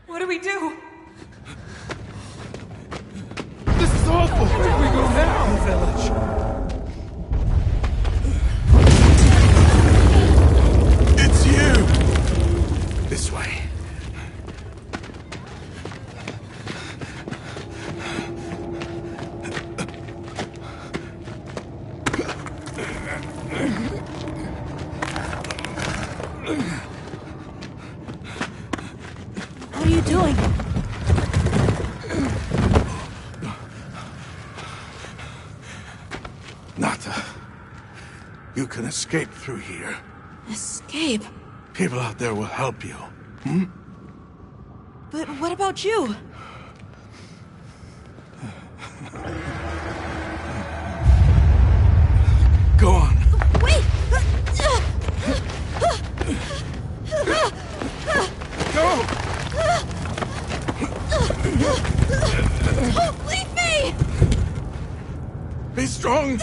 What do we do? This is awful! Where do we go now? Village. It's you! This way. What are you doing? Nata, you can escape through here. Escape? People out there will help you. Hmm? But what about you? Go on. Wait! Go! Don't leave me! Be strong!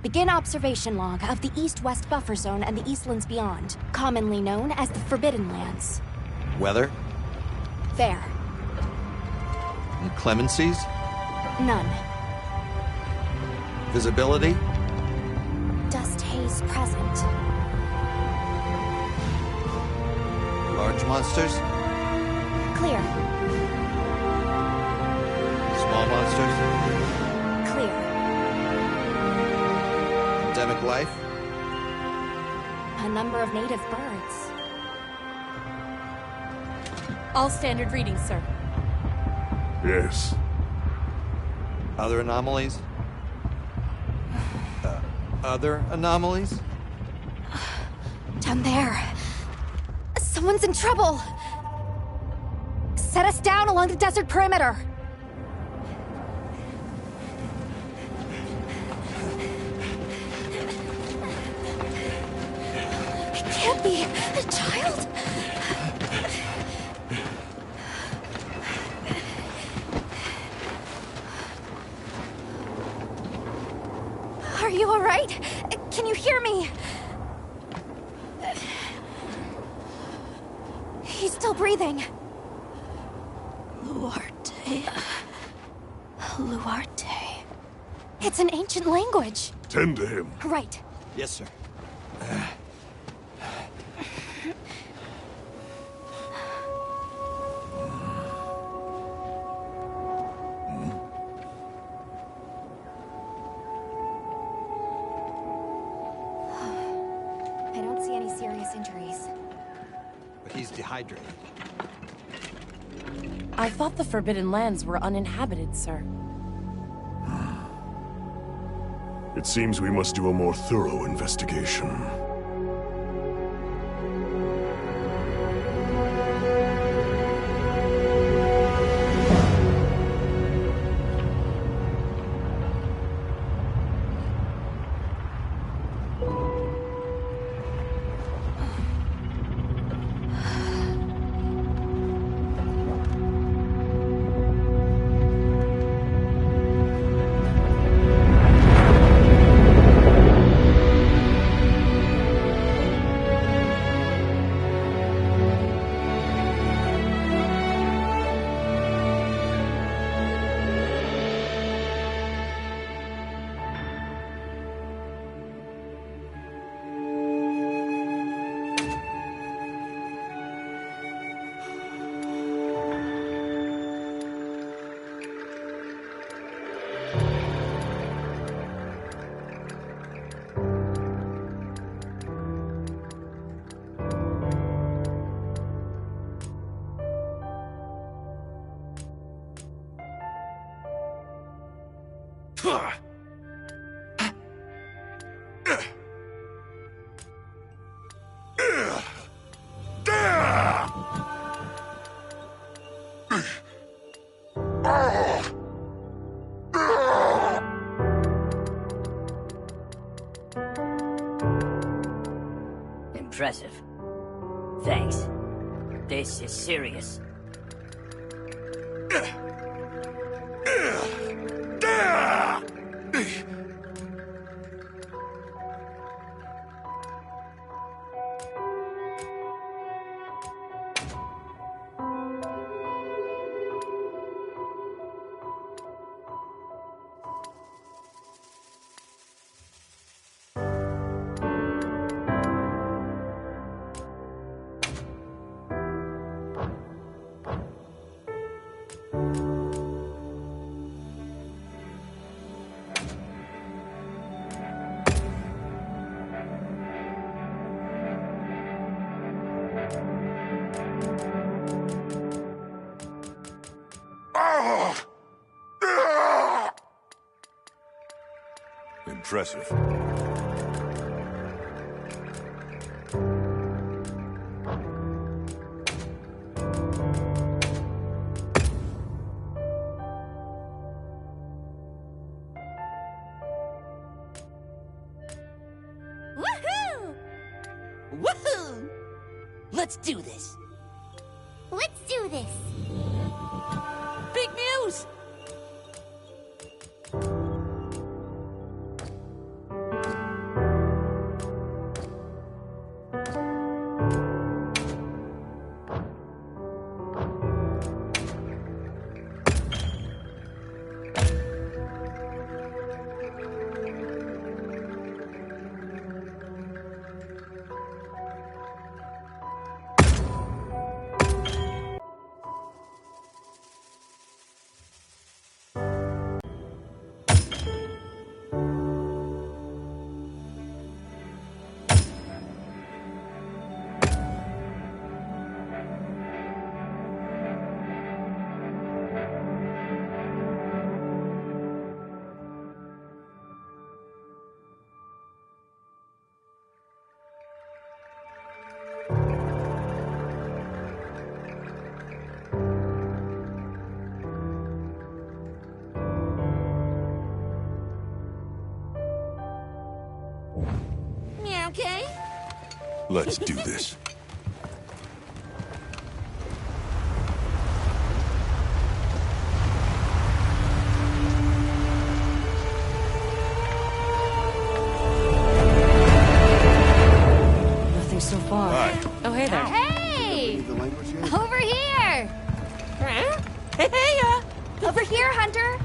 Begin observation log of the East-West buffer zone and the Eastlands beyond, commonly known as the Forbidden Lands. Weather? Fair. Inclemencies? None. Visibility? Dust haze present. Large monsters? Clear. Small monsters? Clear. Endemic life? A number of native birds. All standard readings, sir. Yes. Other anomalies? Other anomalies? Down there. Someone's in trouble. Set us down along the desert perimeter. It can't be a child. Are you all right? Can you hear me? He's still breathing. Luarte. Luarte. It's an ancient language. Tend to him. Right. Yes, sir. I don't see any serious injuries. But he's dehydrated. I thought the Forbidden Lands were uninhabited, sir. It seems we must do a more thorough investigation. impressive. Thanks. This is serious. Impressive. Woohoo! Woohoo! Let's do this. Let's do this. Big news! Yeah, okay? Let's do this. Nothing so far. Hi. Oh, hey there. Hey! The language yet? Over here! Huh? Hey, Over here, Hunter!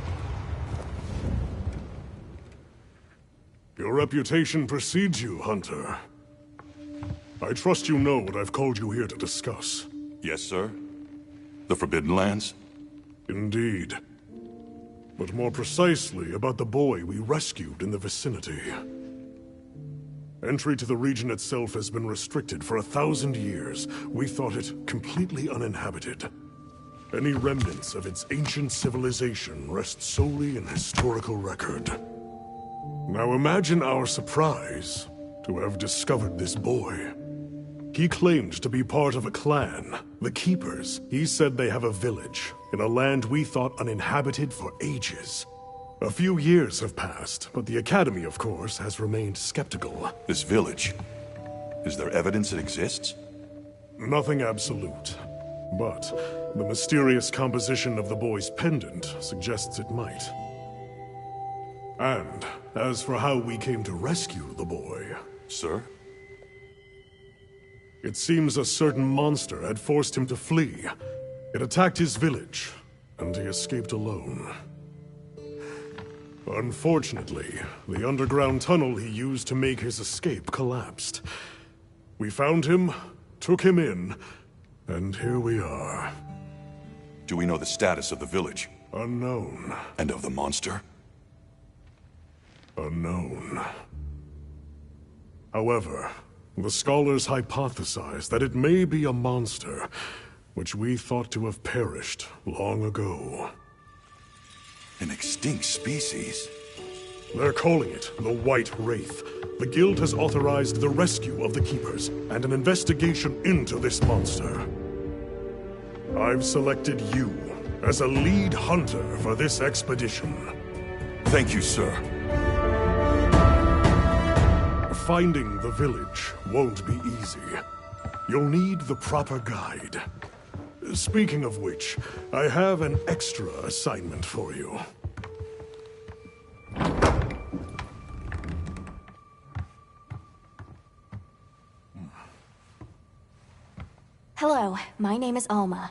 Your reputation precedes you, Hunter. I trust you know what I've called you here to discuss. Yes, sir. The Forbidden Lands? Indeed. But more precisely about the boy we rescued in the vicinity. Entry to the region itself has been restricted for 1,000 years. We thought it completely uninhabited. Any remnants of its ancient civilization rest solely in historical record. Now imagine our surprise to have discovered this boy. He claimed to be part of a clan, the Keepers. He said they have a village in a land we thought uninhabited for ages. A few years have passed, but the Academy, of course, has remained skeptical. This village. Is there evidence it exists? Nothing absolute, but the mysterious composition of the boy's pendant suggests it might. And as for how we came to rescue the boy, Sir? it seems a certain monster had forced him to flee. It attacked his village, and he escaped alone. Unfortunately, the underground tunnel he used to make his escape collapsed. We found him, took him in, and here we are. Do we know the status of the village? Unknown. And of the monster? Unknown. However, the scholars hypothesize that it may be a monster, which we thought to have perished long ago. An extinct species? They're calling it the White Wraith. The Guild has authorized the rescue of the Keepers and an investigation into this monster. I've selected you as a lead hunter for this expedition. Thank you, sir. Finding the village won't be easy. You'll need the proper guide. Speaking of which, I have an extra assignment for you. Hello, my name is Alma.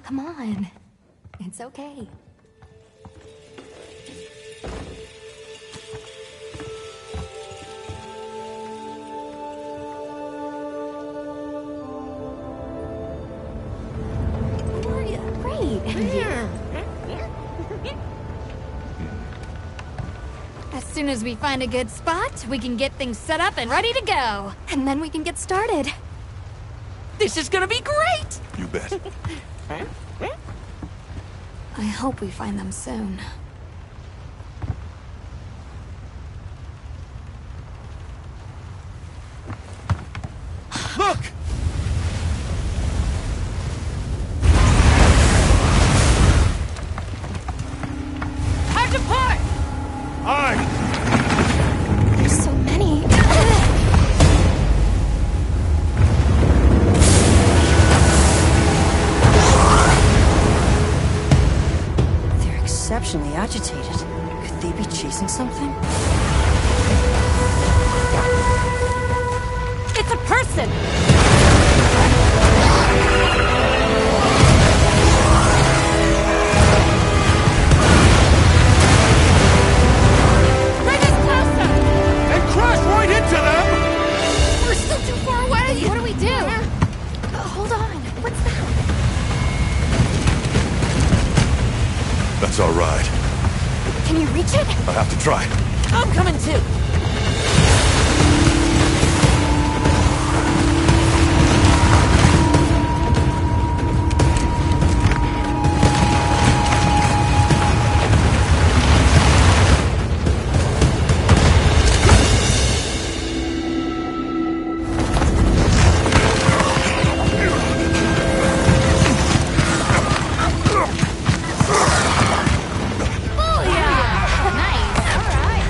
Come on. It's okay. How are you? Great. As soon as we find a good spot, we can get things set up and ready to go. And then we can get started. This is gonna be great! You bet. I hope we find them soon. Look! Hard to part! There's so many. They're exceptionally agitated. Could they be chasing something? It's a person! Bring us closer! And crash right into them! We're still too far away! What do we do? Hold on. What's that? That's our ride. Can you reach it? I have to try. I'm coming too! Nice. All right.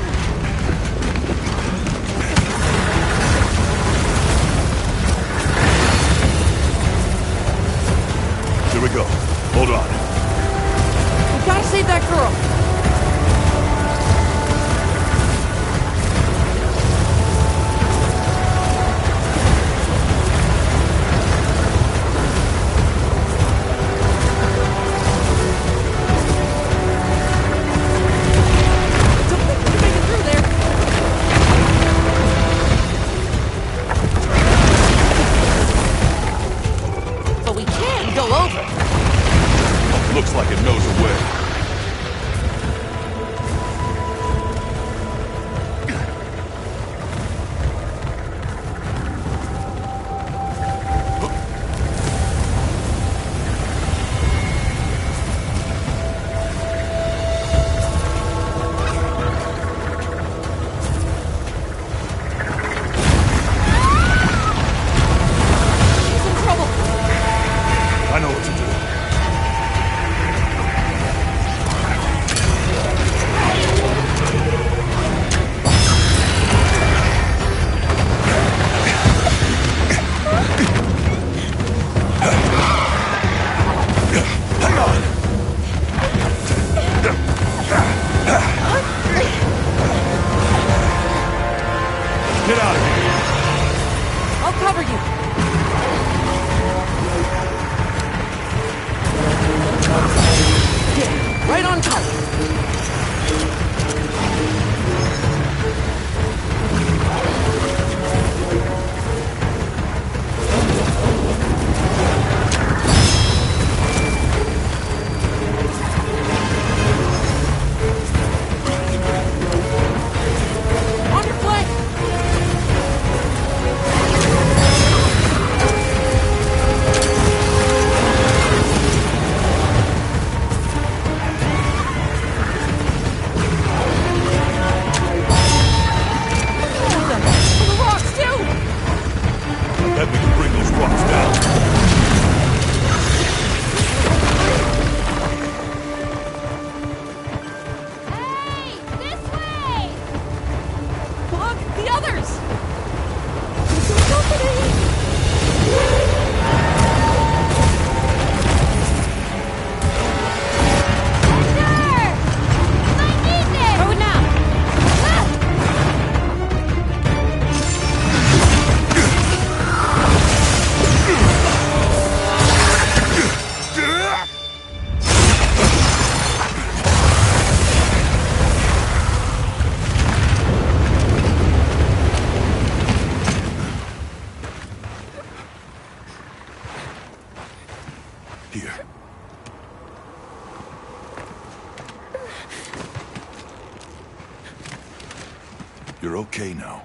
You're okay now.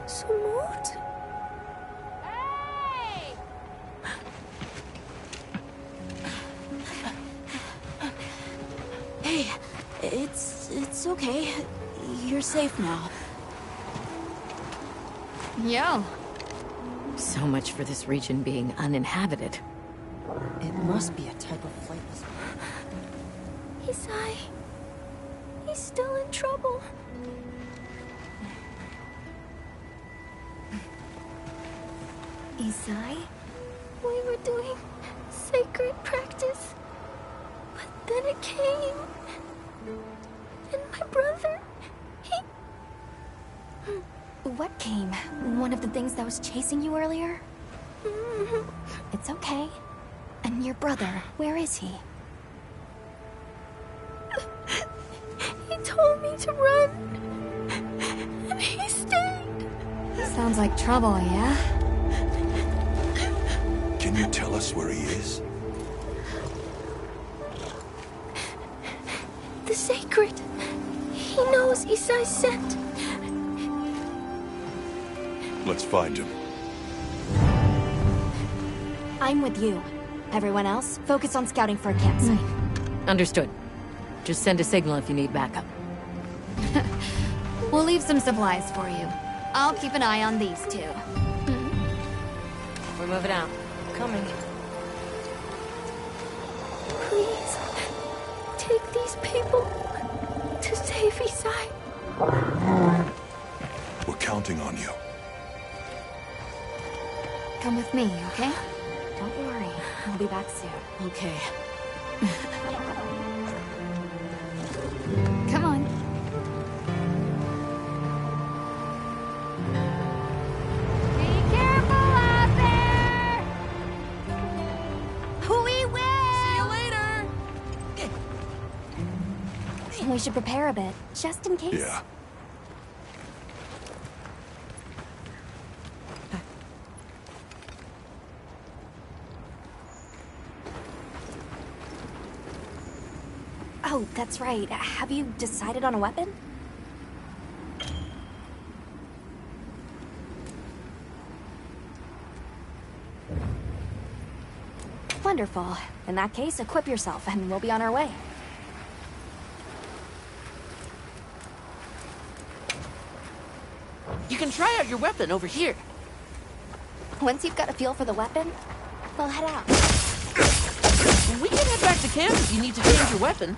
Sumut? Hey! Hey, it's okay. You're safe now. Yo. So much for this region being uninhabited. It must be a type of flightless. Isai. He's still in trouble. Isai? We were doing sacred practice. But then it came. And my brother, he... What came? One of the things that was chasing you earlier? It's okay. And your brother, where is he? He told me to run. And he stayed. Sounds like trouble, yeah? Can you tell us where he is? The sacred. He knows Isai's scent. Let's find him. I'm with you. Everyone else, focus on scouting for a campsite. Understood. Just send a signal if you need backup. We'll leave some supplies for you. I'll keep an eye on these two. We're moving out. Coming. Please, take these people to save Isai. We're counting on you. Come with me, okay? Don't worry, I'll be back soon. Okay. Come on. Be careful out there! We will! See you later! We should prepare a bit, just in case. Yeah. Oh, that's right. Have you decided on a weapon? Wonderful. In that case, equip yourself and we'll be on our way. You can try out your weapon over here. Once you've got a feel for the weapon, we'll head out. We can head back to camp if you need to change your weapon.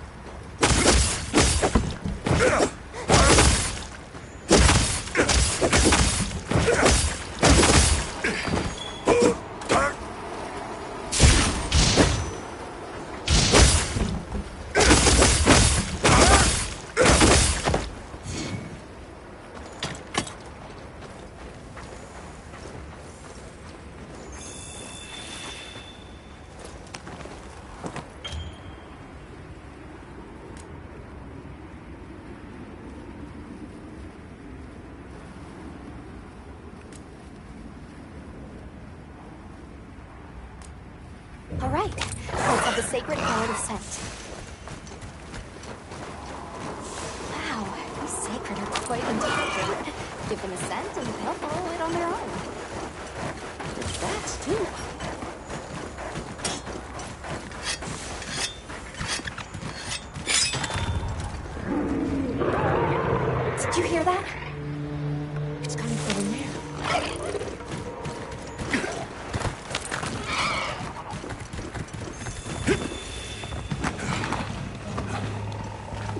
All right, let's have the sacred power of scent. Wow, these sacred are quite intelligent. Give them a scent and they'll follow it on their own. There's that, too. Did you hear that? It's coming from in there.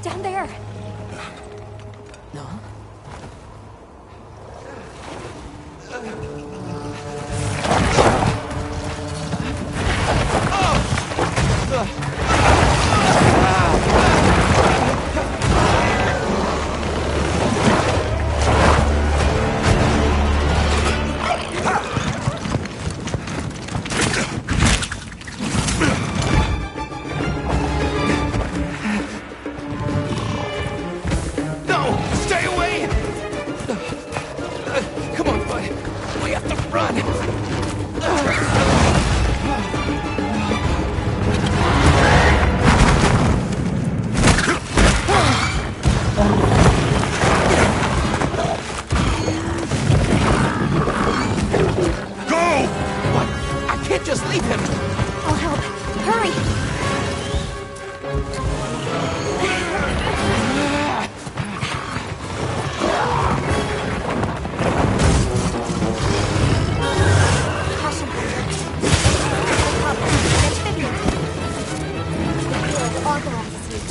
Down there. No?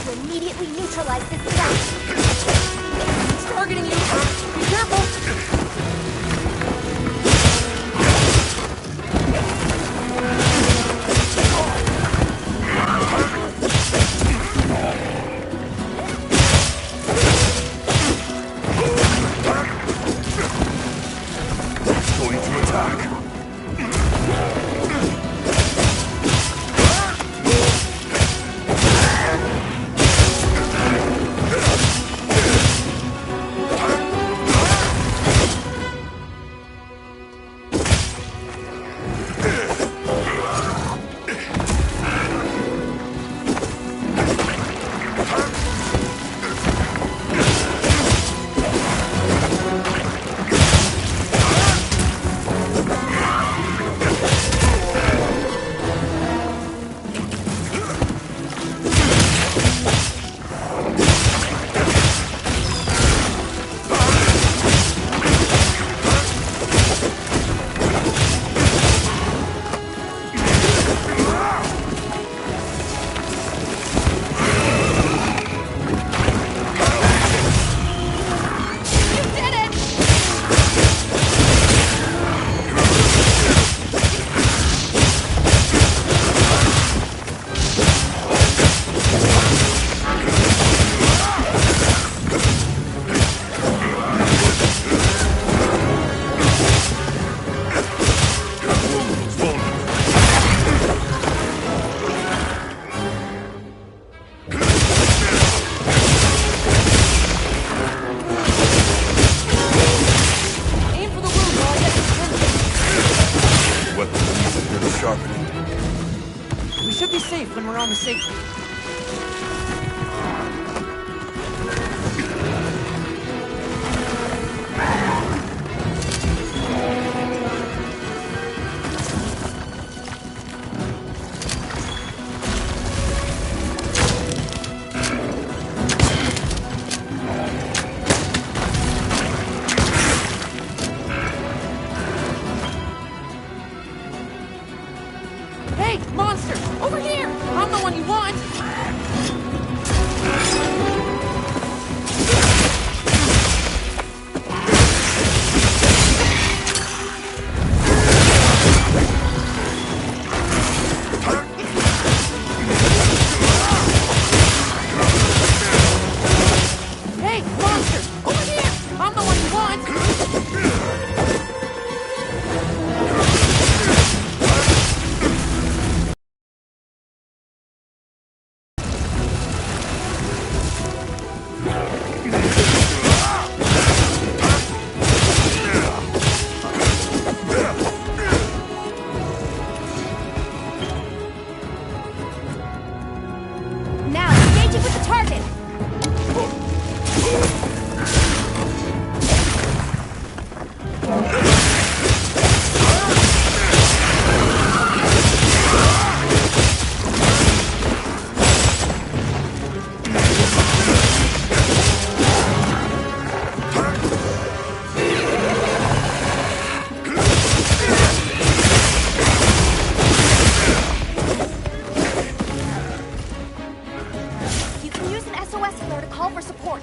to immediately neutralize this threat. It's targeting you. Be careful. Going to attack. We should be safe when we're on the safe route. Hey, monster! Over here! I'm the one you want! Hey, monster! Over here! I'm the one you want! Now, engaging with the target! You can use an SOS flare to call for support.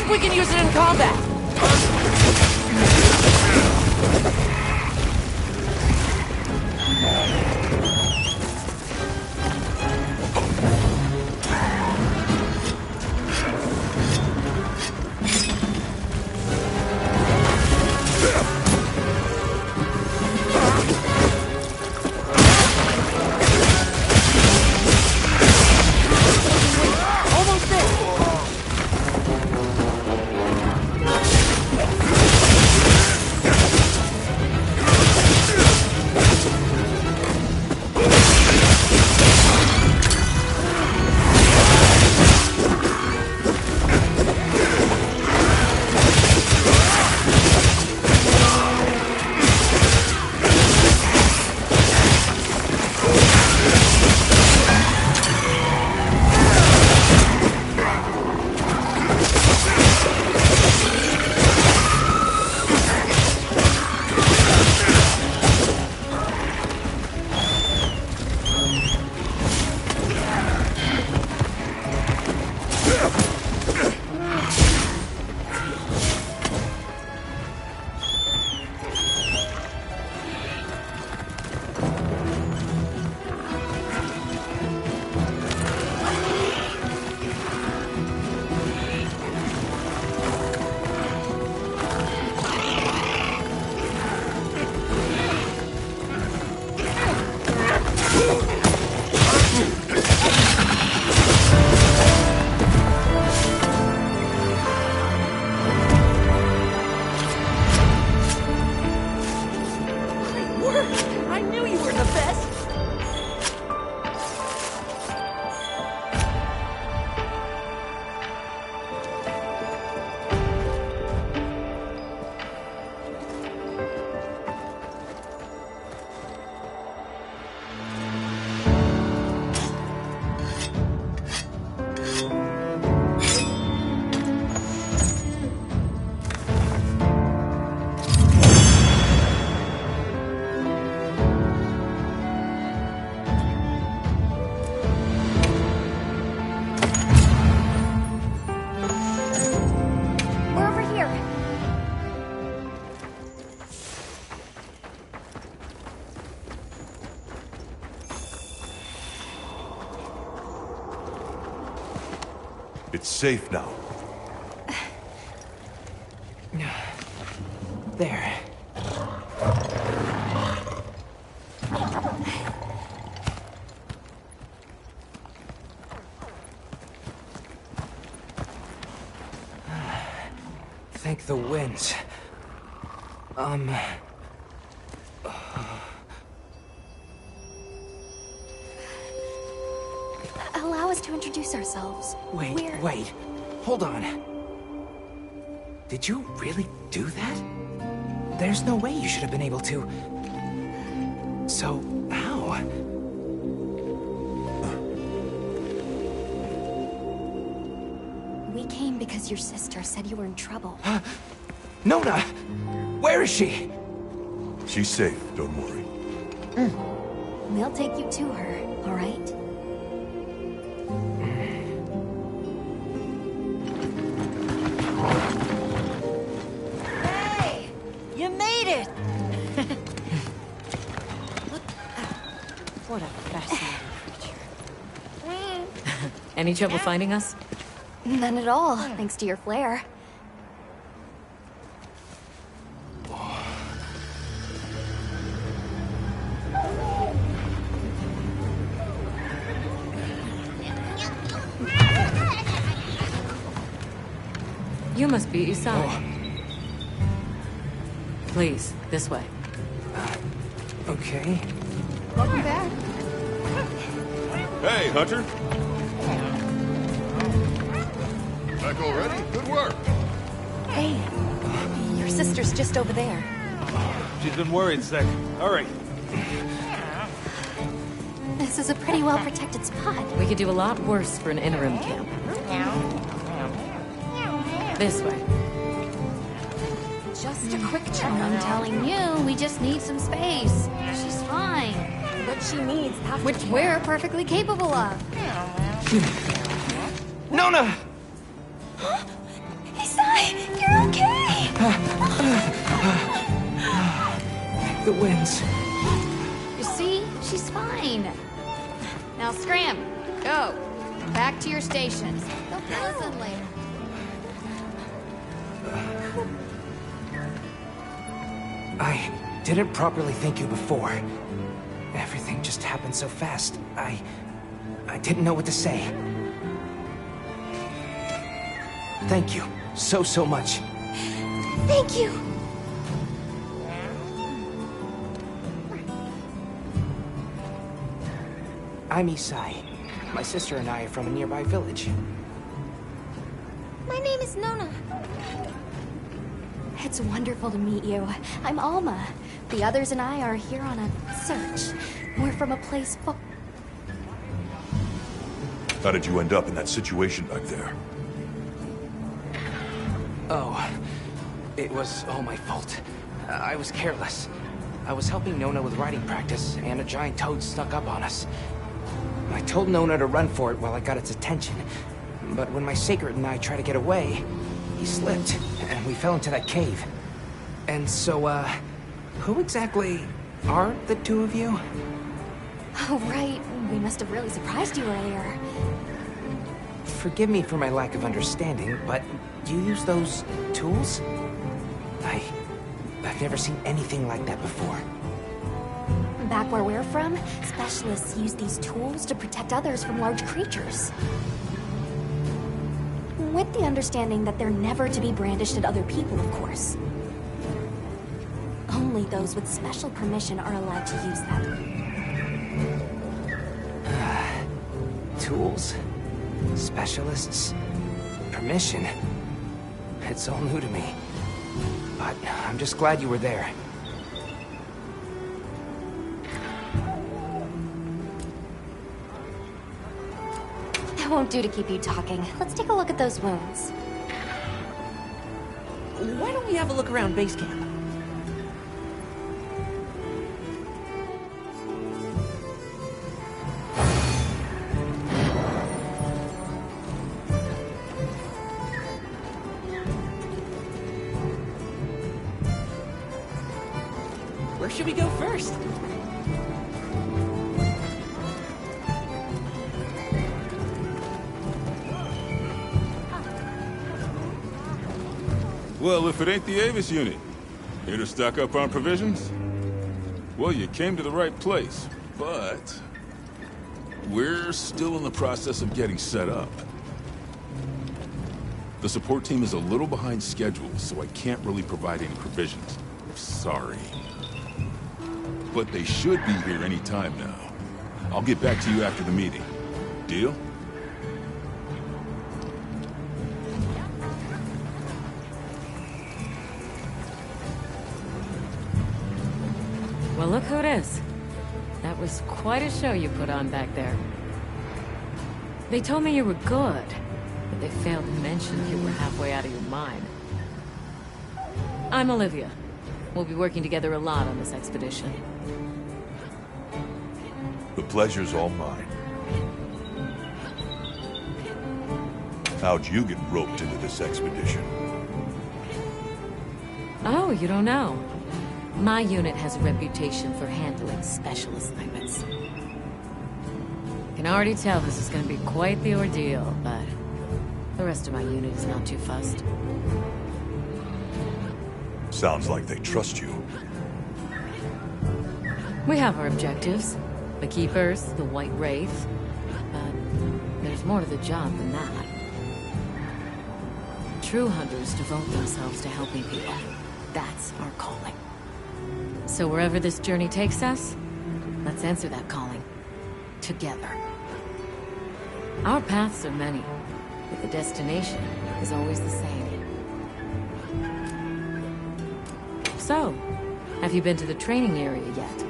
think we can use it in combat. I knew you were the best! We're over here. It's safe now. There. Thank the winds. Allow us to introduce ourselves. Wait. Hold on. Did you really do that? There's no way you should have been able to. So, how? We came because your sister said you were in trouble. Nona! Where is she? She's safe, don't worry. We'll take you to her, all right? Hey! You made it! What a fascinating creature. Any trouble finding us? None at all, thanks to your flair. You must be Isai. Please, this way. Okay. Welcome back. Hey, Hunter. Back already? Good work. Hey, your sister's just over there. She's been worried sick. Hurry. This is a pretty well-protected spot. We could do a lot worse for an interim camp. This way. Just a quick check. I'm telling you, we just need some space. She's fine. What she needs after Which we're perfectly capable of. Nona! He said The winds. You see? She's fine. Now scram. Go. Back to your stations. They'll fill us in later. I didn't properly thank you before. Everything just happened so fast. I didn't know what to say. Thank you so much. Thank you. I'm Isai. My sister and I are from a nearby village. My name is Nona. It's wonderful to meet you. I'm Alma. The others and I are here on a search. We're from a place full... How did you end up in that situation back there? Oh, it was all my fault. I was careless. I was helping Nona with riding practice, and a giant toad snuck up on us. I told Nona to run for it while I got its attention. But when my sacred and I tried to get away, he slipped, and we fell into that cave. And so, who exactly are the two of you? Oh, right. We must have really surprised you earlier. Forgive me for my lack of understanding, but you use those tools? I've never seen anything like that before. Back where we're from, specialists use these tools to protect others from large creatures. With the understanding that they're never to be brandished at other people, of course. Only those with special permission are allowed to use them. Tools? Specialists? Permission? It's all new to me. But I'm just glad you were there. That won't do to keep you talking. Let's take a look at those wounds. Why don't we have a look around base camp? Where should we go first? Well, if it ain't the Avis unit, here to stock up on provisions? Well, you came to the right place, but we're still in the process of getting set up. The support team is a little behind schedule, so I can't really provide any provisions. Sorry. But they should be here any time now. I'll get back to you after the meeting. Deal? Well, look who it is. That was quite a show you put on back there. They told me you were good, but they failed to mention you were halfway out of your mind. I'm Olivia. We'll be working together a lot on this expedition. The pleasure's all mine. How'd you get roped into this expedition? Oh, you don't know? My unit has a reputation for handling special assignments. Can already tell this is going to be quite the ordeal, but the rest of my unit is not too fussed. Sounds like they trust you. We have our objectives. The Keepers, the White Wraith. But there's more to the job than that. True hunters devote themselves to helping people. That's our calling. So wherever this journey takes us, let's answer that calling. Together. Our paths are many, but the destination is always the same. So, have you been to the training area yet?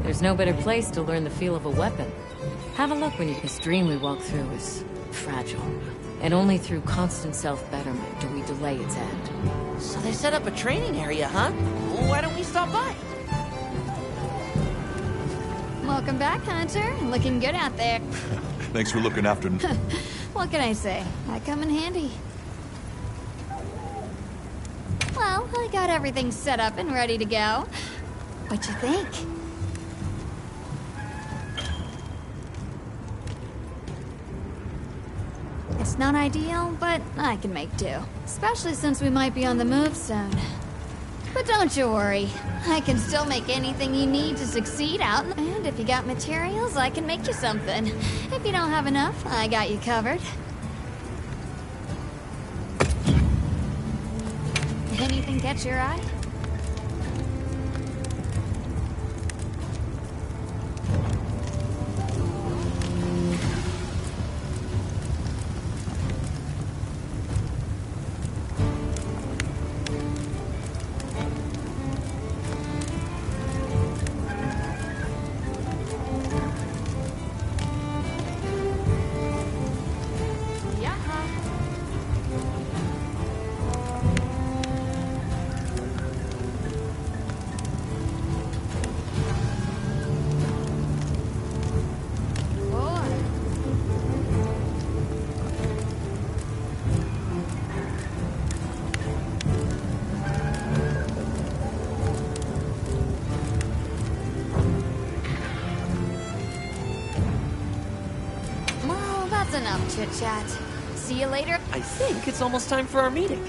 There's no better place to learn the feel of a weapon. Have a look when you... This dream we walk through is fragile. And only through constant self-betterment do we delay its end. So they set up a training area, huh? Why don't we stop by? Welcome back, Hunter. Looking good out there. Thanks for looking after... What can I say? I come in handy. Well, I got everything set up and ready to go. What you think? It's not ideal, but I can make do. Especially since we might be on the move soon. But don't you worry. I can still make anything you need to succeed out. And if you got materials, I can make you something. If you don't have enough, I got you covered. Anything catch your eye? Enough chit-chat. See you later. I think it's almost time for our meeting.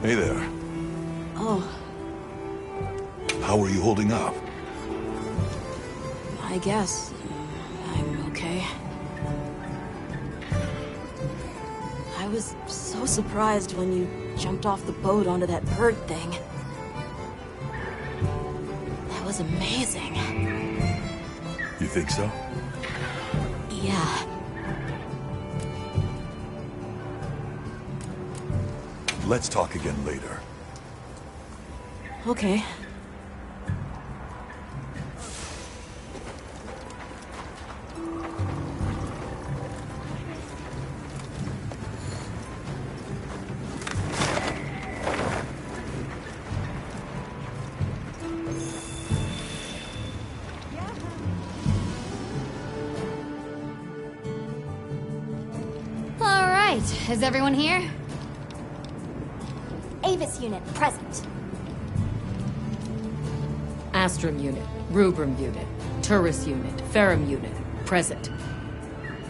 Hey there. Oh, How are you holding up? I guess I'm okay. I was so surprised when you jumped off the boat onto that bird thing. That was amazing. You think so? Yeah. Let's talk again later. Okay. All right, is everyone here? Avis unit, present. Astrum unit, Rubrum unit, Turris unit, Ferrum unit, present.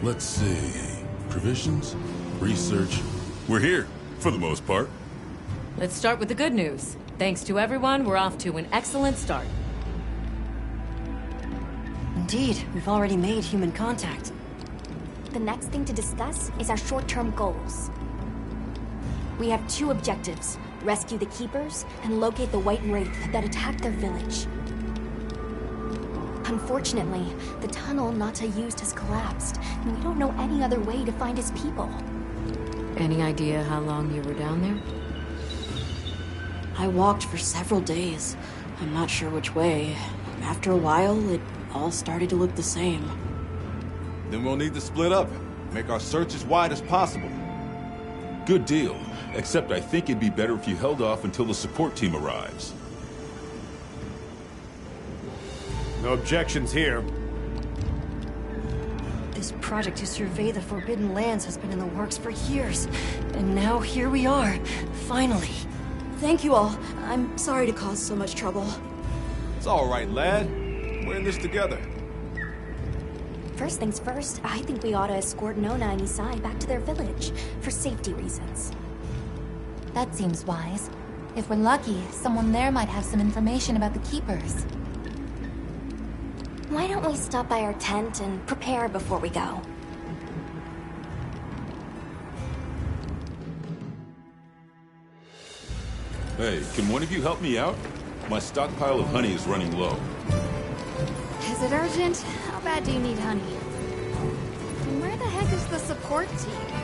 Let's see. Provisions? Research? We're here, for the most part. Let's start with the good news. Thanks to everyone, we're off to an excellent start. Indeed, we've already made human contact. The next thing to discuss is our short-term goals. We have two objectives: rescue the Keepers and locate the White Wraith that attacked their village. Unfortunately, the tunnel Nata used has collapsed, and we don't know any other way to find his people. Any idea how long you were down there? I walked for several days. I'm not sure which way. After a while, it all started to look the same. Then we'll need to split up. Make our search as wide as possible. Good deal. Except I think it'd be better if you held off until the support team arrives. No objections here. This project to survey the Forbidden Lands has been in the works for years. And now here we are, finally. Thank you all. I'm sorry to cause so much trouble. It's all right, lad. We're in this together. First things first, I think we ought to escort Nona and Isai back to their village, for safety reasons. That seems wise. If we're lucky, someone there might have some information about the Keepers. Why don't we stop by our tent and prepare before we go? Hey, can one of you help me out? My stockpile of honey is running low. Is it urgent? How bad do you need honey? And where the heck is the support team?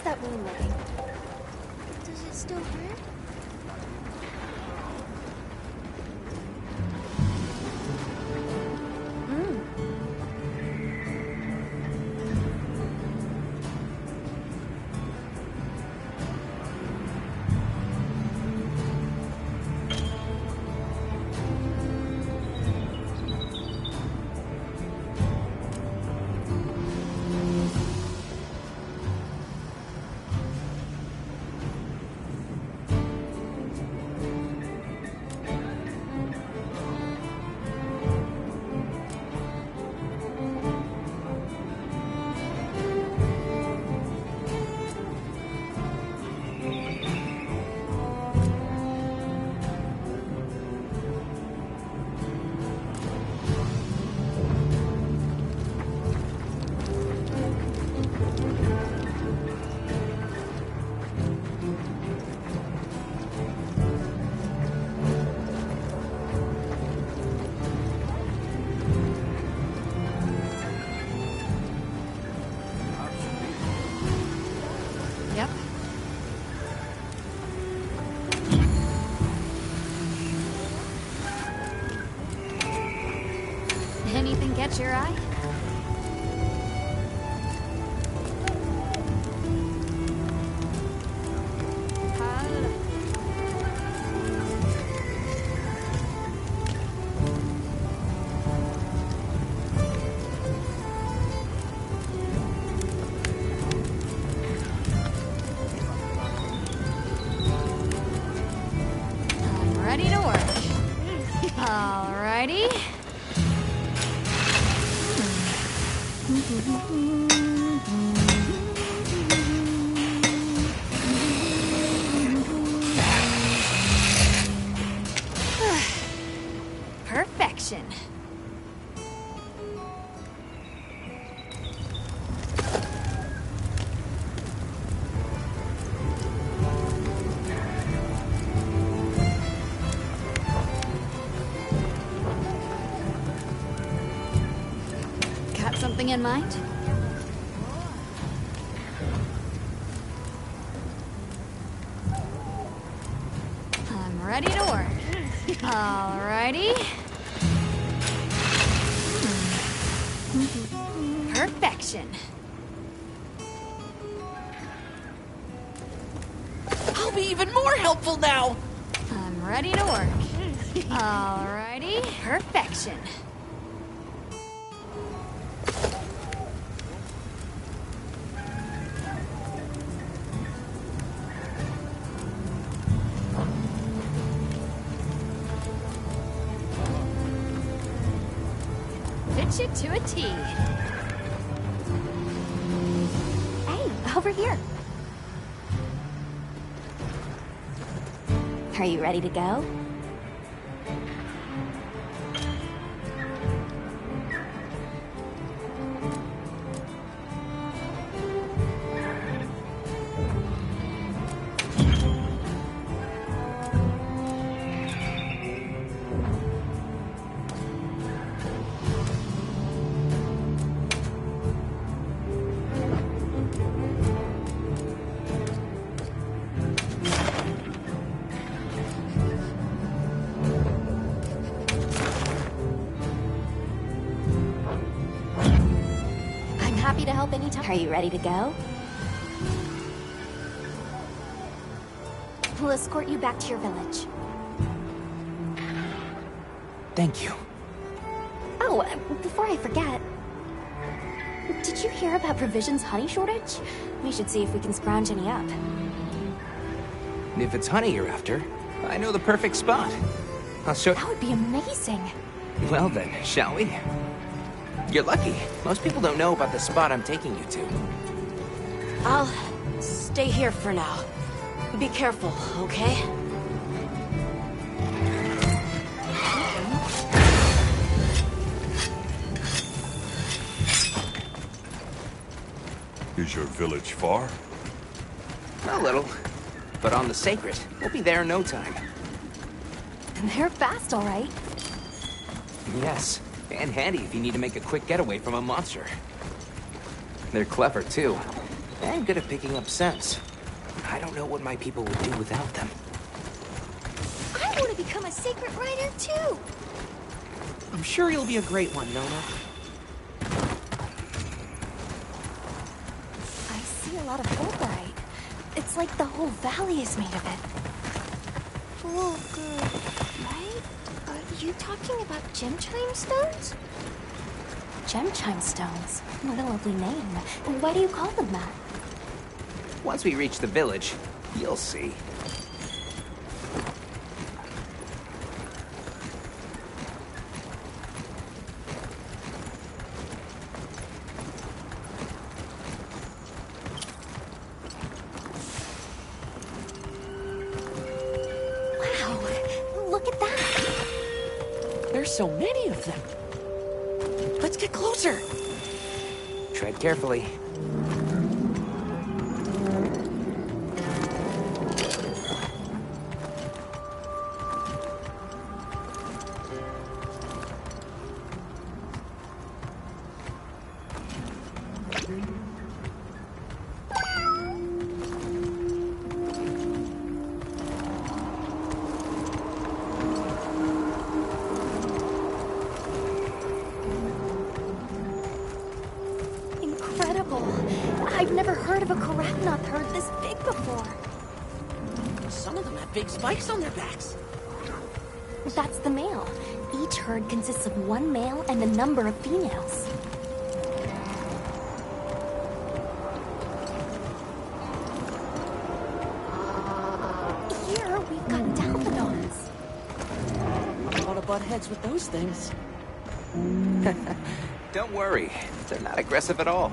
that wound looking? Does it still hurt? Yep. Anything catch your eye? I'm ready to work. Alrighty. Perfection. Got something in mind? I'm ready to work. Alrighty. Perfection. I'll be even more helpful now! I'm ready to work. Alrighty. Perfection. Fit you to a T. Hey, over here. Are you ready to go? Happy to help anytime. Are you ready to go? We'll escort you back to your village. Thank you. Oh, before I forget, did you hear about Provision's honey shortage? We should see if we can scrounge any up. If it's honey you're after, I know the perfect spot. I'll show... That would be amazing. Well then, shall we? You're lucky. Most people don't know about the spot I'm taking you to. I'll stay here for now. Be careful, okay? Is your village far? A little. But on the sacred, we'll be there in no time. They're fast, all right. Yes, and handy if you need to make a quick getaway from a monster. They're clever, too. and good at picking up scents. I don't know what my people would do without them. I want to become a sacred writer, too! I'm sure you'll be a great one, Nona. I see a lot of fulgurite. It's like the whole valley is made of it. Fulgurite, right? Are you talking about gem chime stones? Gem chime stones? What a lovely name. Why do you call them that? Once we reach the village, you'll see. Wow, look at that! There's so many of them. Let's get closer. Tread carefully. Incredible. I've never heard of a Karapnoth herd this big before. Some of them have big spikes on their backs. That's the male. Each herd consists of one male and a number of females. Here we've got Dalphodons. I want to butt heads with those things. Don't worry, they're not aggressive at all.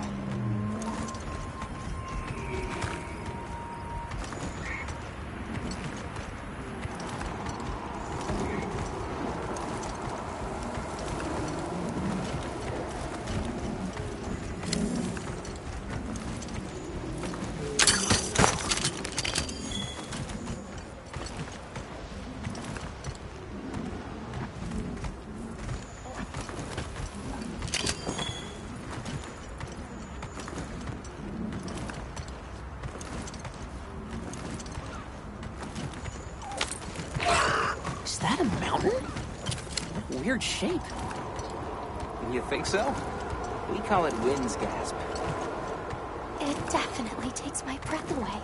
Is that a mountain? What weird shape. You think so? We call it wind's gasp. It definitely takes my breath away.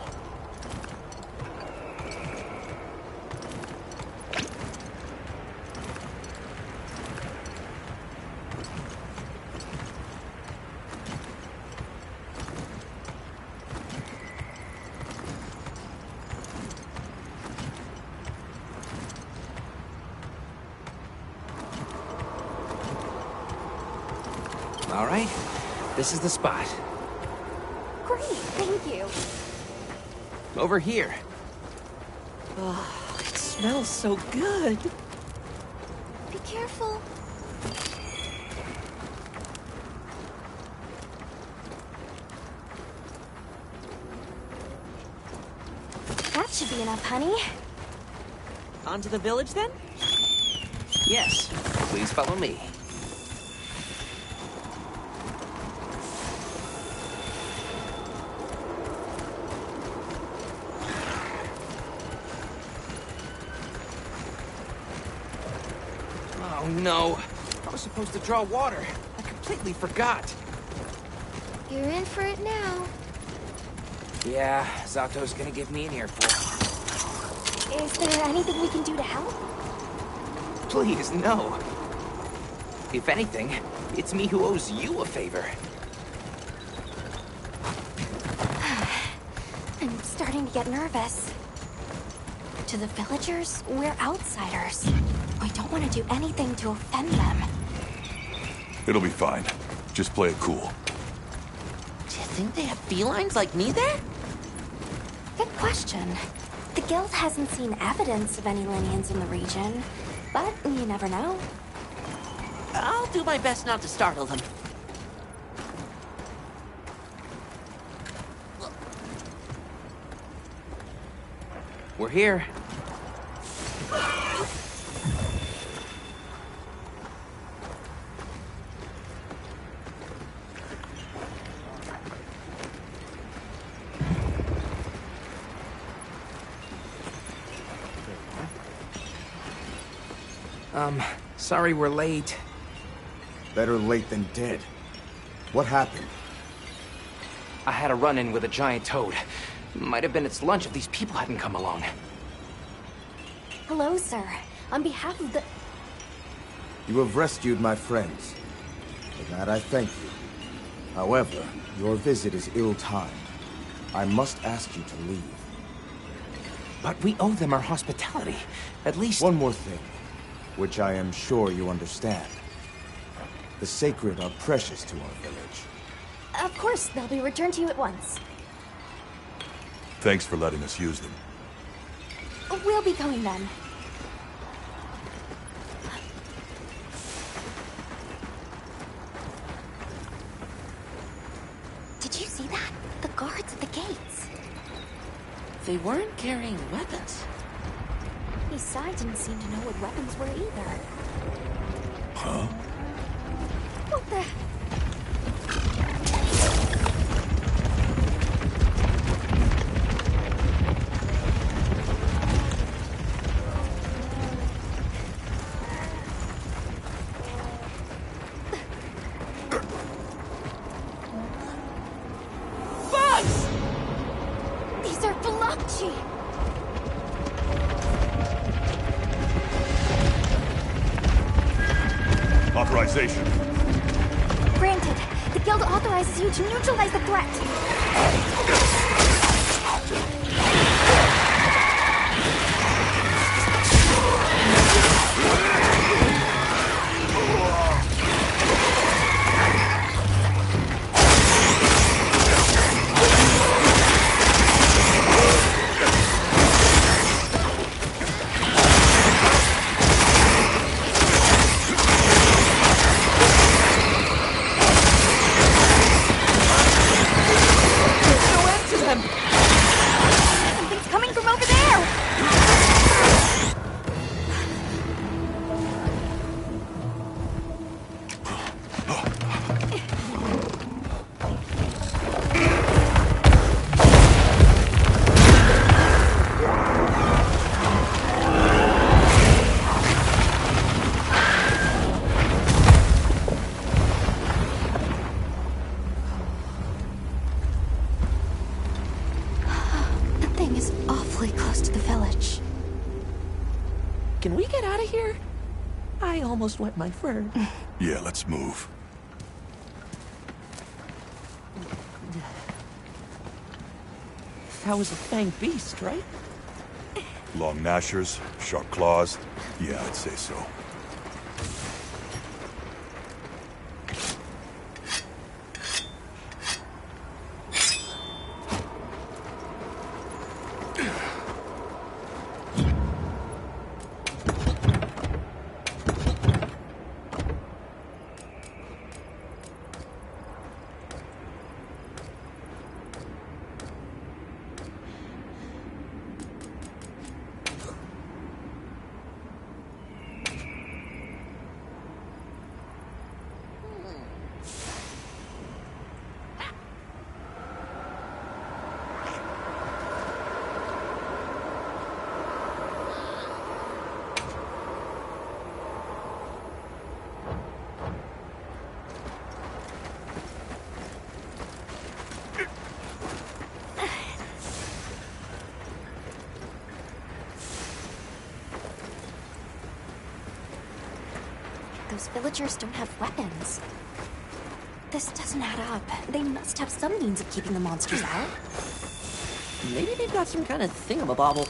All right, this is the spot. Great, thank you. Over here. Oh, it smells so good. Be careful. That should be enough, honey. On to the village, then? Yes, please follow me. Oh no, I was supposed to draw water. I completely forgot. You're in for it now. Yeah, Zato's gonna give me an earful. Is there anything we can do to help? Please, no. If anything, it's me who owes you a favor. I'm starting to get nervous. To the villagers, we're outsiders. I don't want to do anything to offend them. It'll be fine. Just play it cool. Do you think they have felines like me there? Good question. The guild hasn't seen evidence of any Linians in the region, but you never know. I'll do my best not to startle them. We're here. Sorry we're late. Better late than dead. What happened? I had a run-in with a giant toad. Might have been its lunch if these people hadn't come along. Hello, sir. On behalf of the... You have rescued my friends. For that I thank you. However, your visit is ill-timed. I must ask you to leave. But we owe them our hospitality. At least... One more thing, which I am sure you understand. The sacred are precious to our village. Of course, they'll be returned to you at once. Thanks for letting us use them. We'll be going then. Did you see that? The guards at the gates. They weren't carrying weapons. Besides, didn't seem to know what weapons were either. Huh? What the... These are Blotchy! Authorization. Granted, the guild authorizes you to neutralize the threat. Something's coming from over there! The thing is awfully close to the village. Can we get out of here? I almost wet my fur. Yeah, let's move. That was a fanged beast, right? Long gnashers, sharp claws. Yeah, I'd say so. Those villagers don't have weapons. This doesn't add up. They must have some means of keeping the monsters out. Maybe they've got some kind of thingamabobble.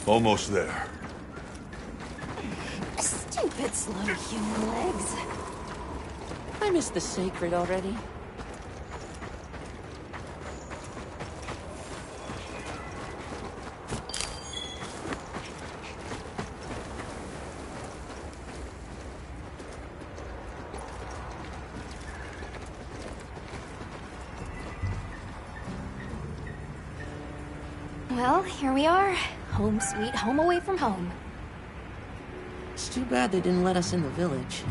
Almost there. Stupid slow human legs. I miss the sacred already. Well, here we are. Home sweet home away from home. It's too bad they didn't let us in the village.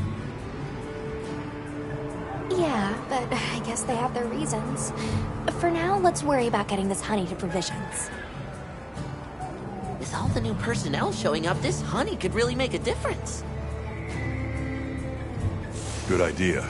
Yeah, but I guess they have their reasons. For now, let's worry about getting this honey to provisions. With all the new personnel showing up, this honey could really make a difference. Good idea.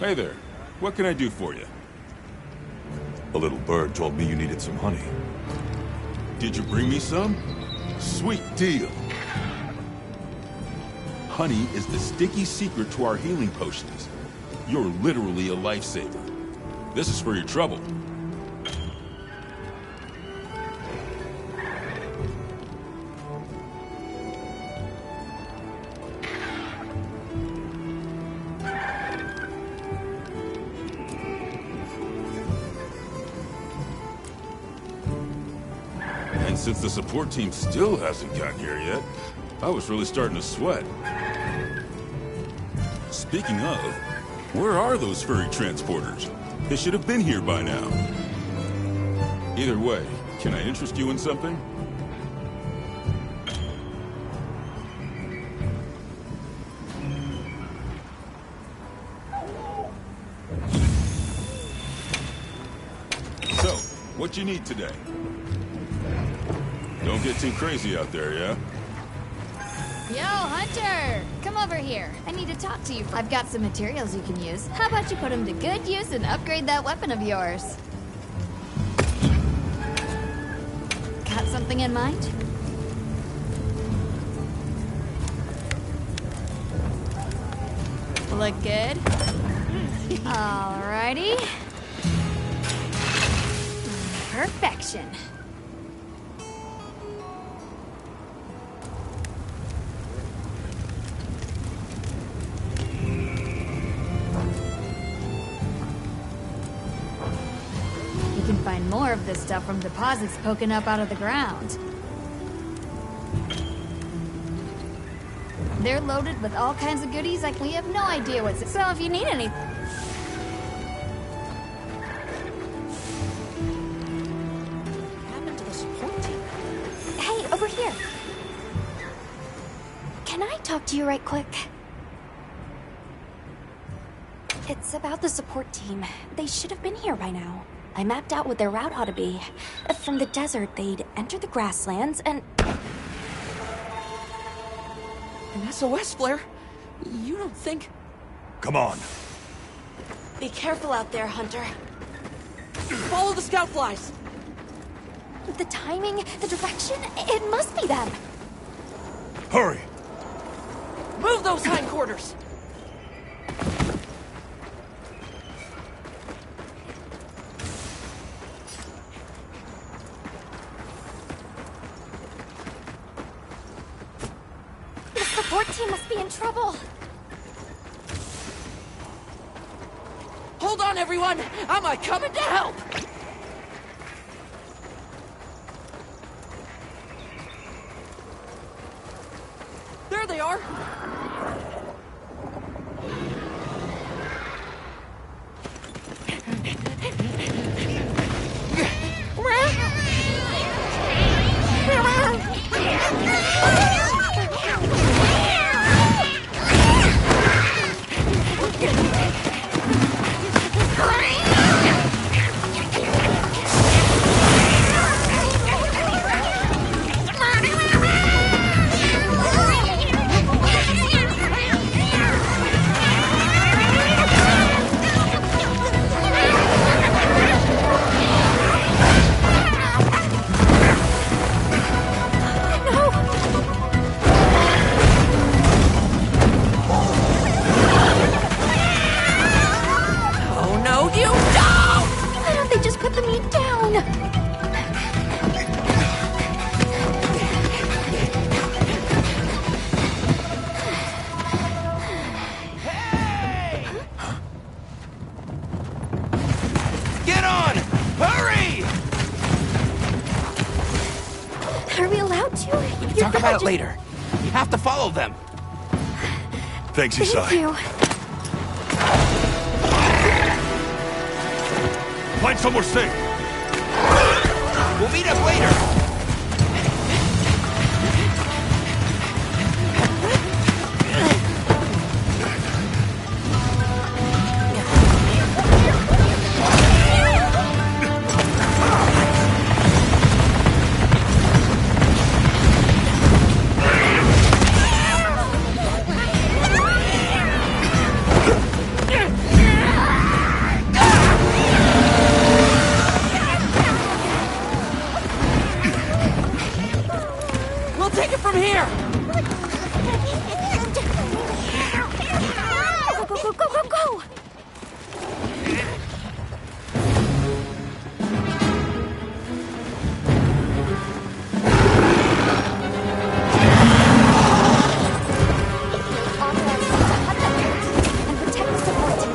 Hey there. What can I do for you? A little bird told me you needed some honey. Did you bring me some? Sweet deal. Honey is the sticky secret to our healing potions. You're literally a lifesaver. This is for your trouble. And since the support team still hasn't gotten here yet, I was really starting to sweat. Speaking of, where are those furry transporters? They should have been here by now. Either way, can I interest you in something? So, what you need today? Don't get too crazy out there, yeah? Yo, Hunter! Come over here. I need to talk to you. I've got some materials you can use. How about you put them to good use and upgrade that weapon of yours? Got something in mind? Look good? Alrighty. Perfection. You can find more of this stuff from deposits poking up out of the ground. They're loaded with all kinds of goodies like we have no idea what's in. So if you need anything... What happened to the support team? Hey, over here. Can I talk to you right quick? It's about the support team. They should have been here by now. I mapped out what their route ought to be. From the desert, they'd enter the grasslands and... An SOS flare? You don't think... Come on. Be careful out there, Hunter. Follow the scout flies! The timing, the direction, it must be them. Hurry! Move those hindquarters! The support team must be in trouble. Hold on, everyone! I'm coming to help! There they are! don't you? We can talk about it later. We have to follow them. Thanks, Isai. Thank you. Find somewhere safe. We'll meet up later. We'll take it from here. Go, go, go, go, go, go! And protect the support team.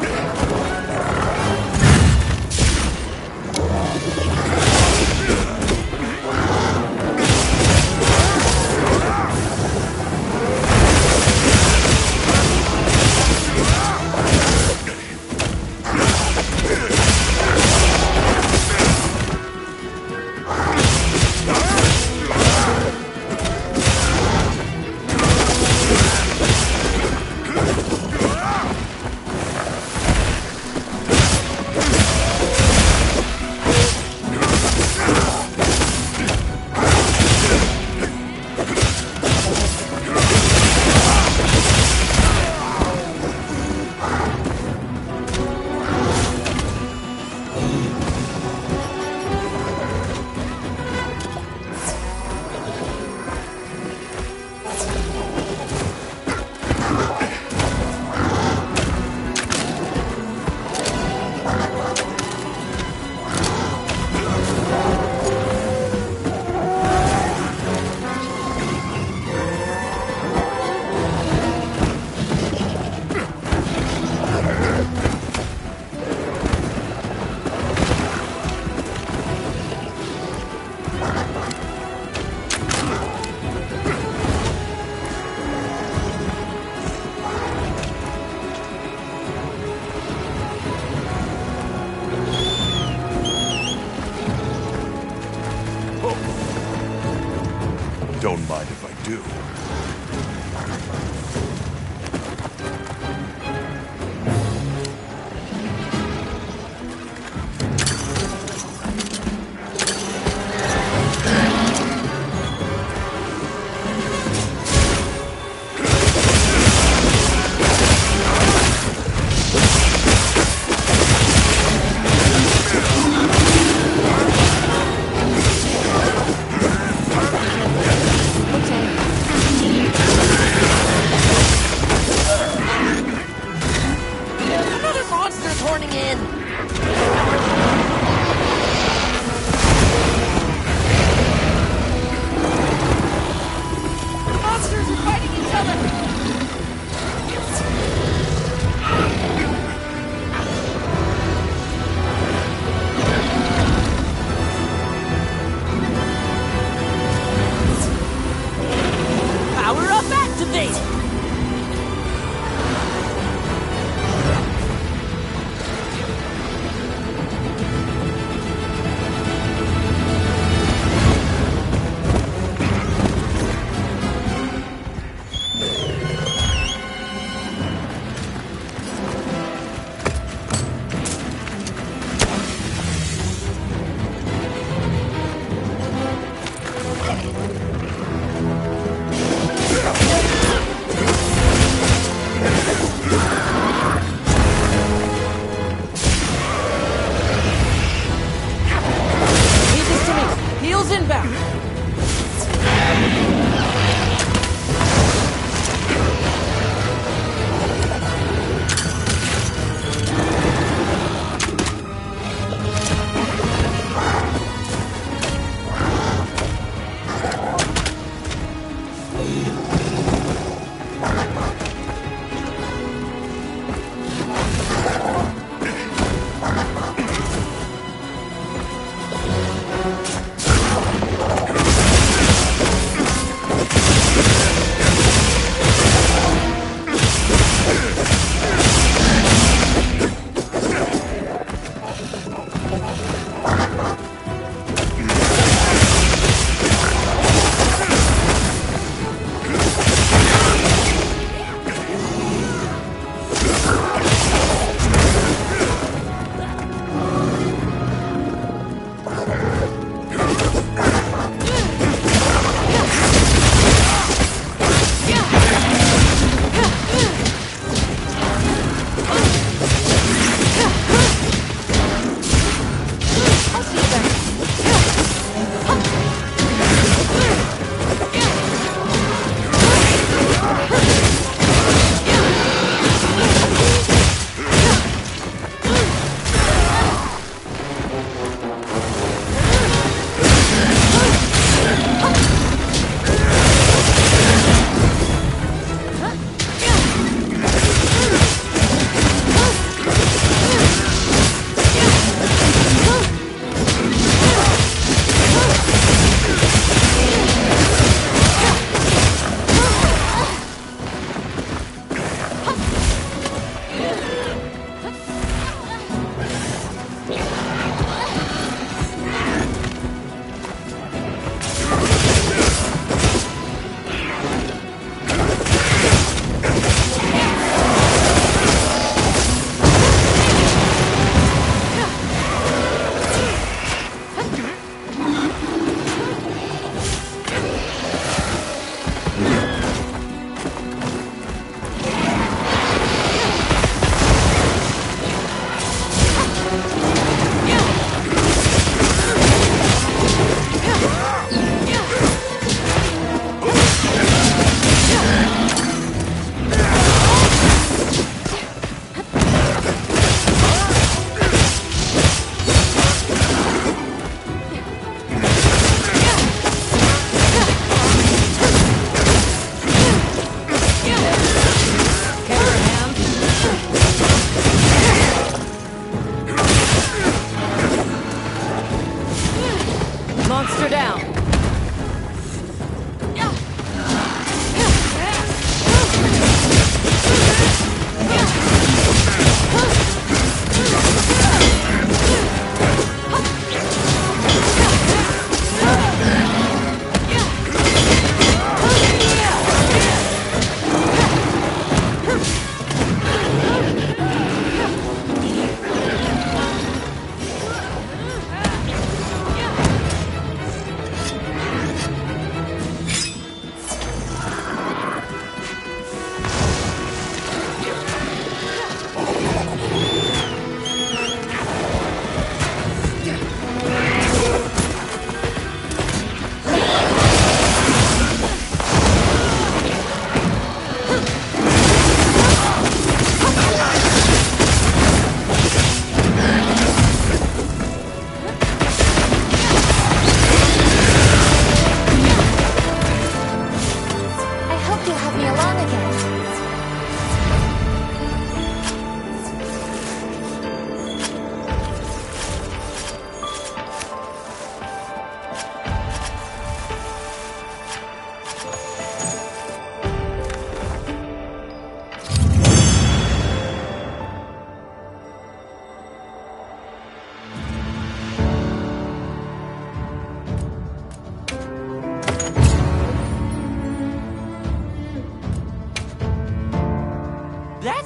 Don't mind if I do.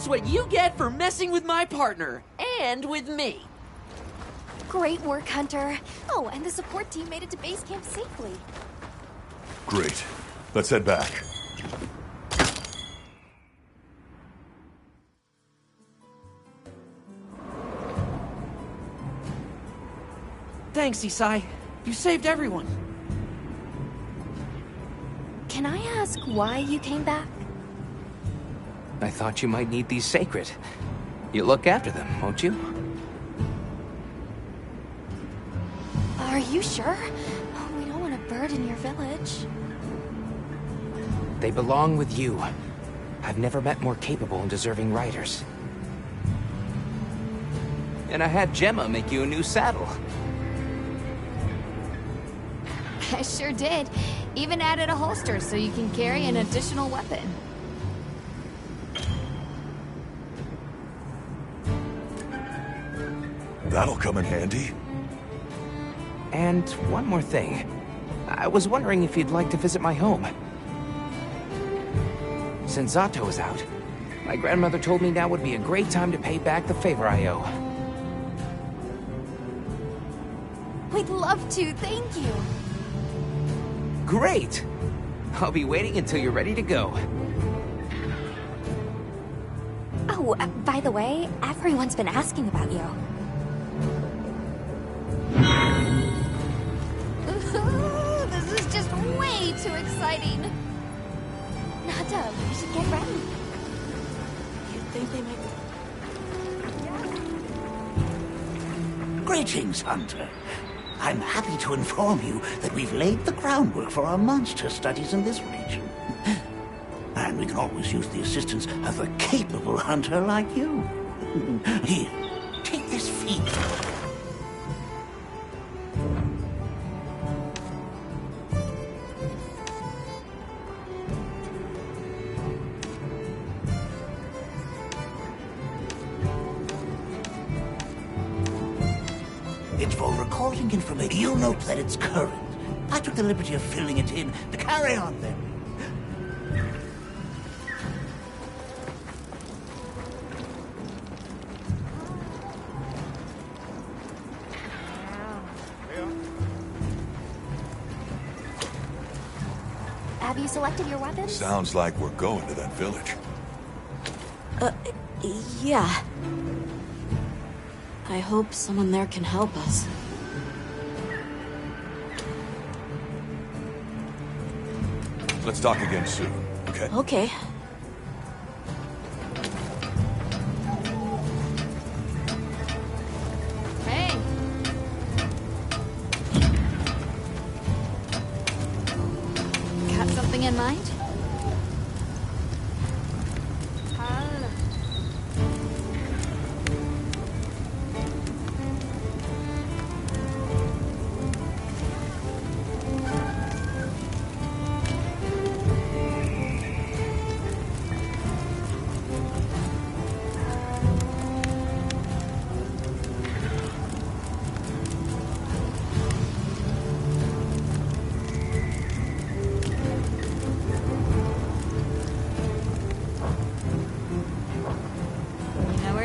That's what you get for messing with my partner. And with me. Great work, Hunter. Oh, and the support team made it to base camp safely. Great. Let's head back. Thanks, Isai. You saved everyone. Can I ask why you came back? I thought you might need these sacred. You'll look after them, won't you? Are you sure? We don't want to burden your village. They belong with you. I've never met more capable and deserving riders. And I had Gemma make you a new saddle. I sure did. Even added a holster so you can carry an additional weapon. That'll come in handy. And one more thing. I was wondering if you'd like to visit my home. Since Zato is out, my grandmother told me now would be a great time to pay back the favor I owe. We'd love to, thank you. Great! I'll be waiting until you're ready to go. Oh, by the way, everyone's been asking about you. This is just way too exciting. Nada, we should get ready. You think they might... Greetings, Hunter. I'm happy to inform you that we've laid the groundwork for our monster studies in this region. And we can always use the assistance of a capable hunter like you. Here, take this feat. It's for recording information. You'll note that it's current. I took the liberty of filling it in. Carry on, then. Have you selected your weapons? Sounds like we're going to that village. Yeah. I hope someone there can help us. Let's talk again soon, okay? Okay. Hey. Got something in mind?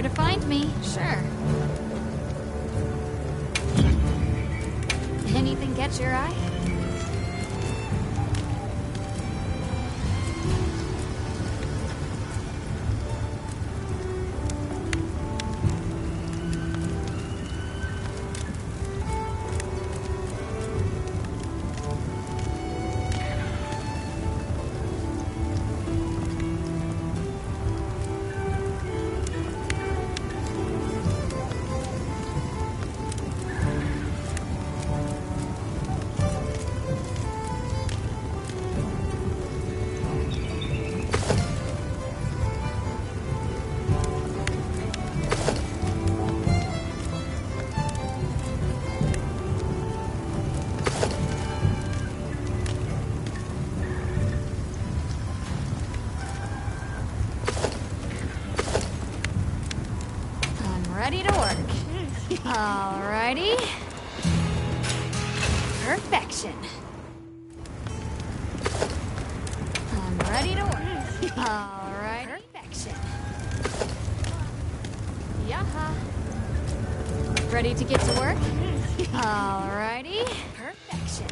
To find me, sure. Anything catch your eye? Ready to work. Alrighty. Perfection. I'm ready to work. Alrighty. Perfection. Yaha. Ready to get to work? Alrighty. Perfection.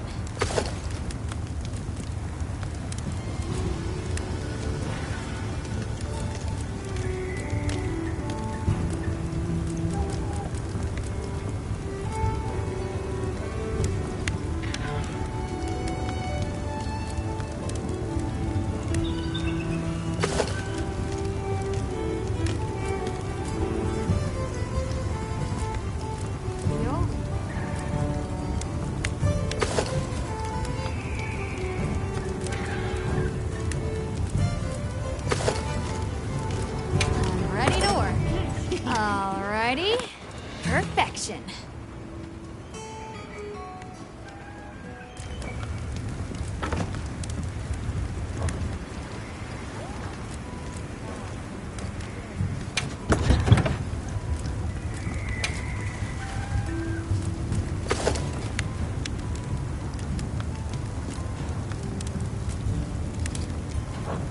Alrighty. Perfection.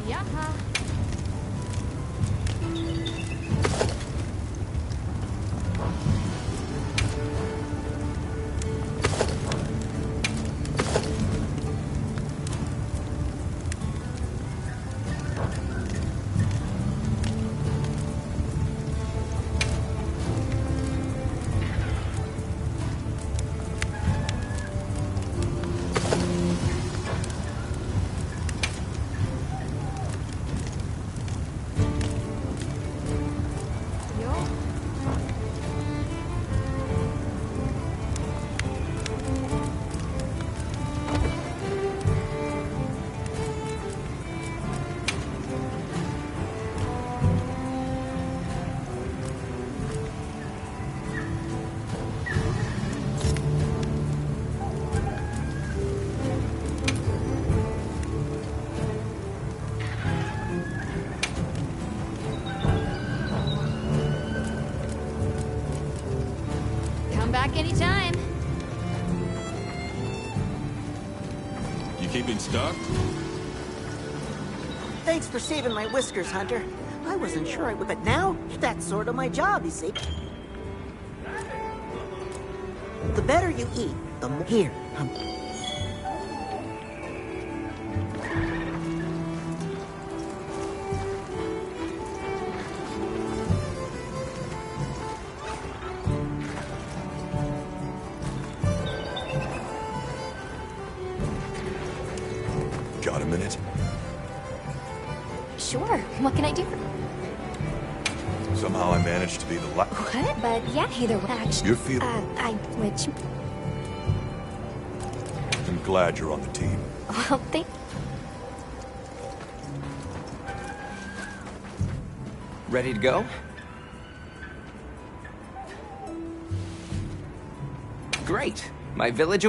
Yaha. Back anytime. You keeping stocked? Thanks for saving my whiskers, Hunter. I wasn't sure I would, but now that's sort of my job, you see. The better you eat, the more. Here, Got a minute? Sure. What can I do for... Somehow I managed to be the last. What? But yeah, either way, actually... You're feeling... which... I'm glad you're on the team. Well, thank... Ready to go? Great. My village...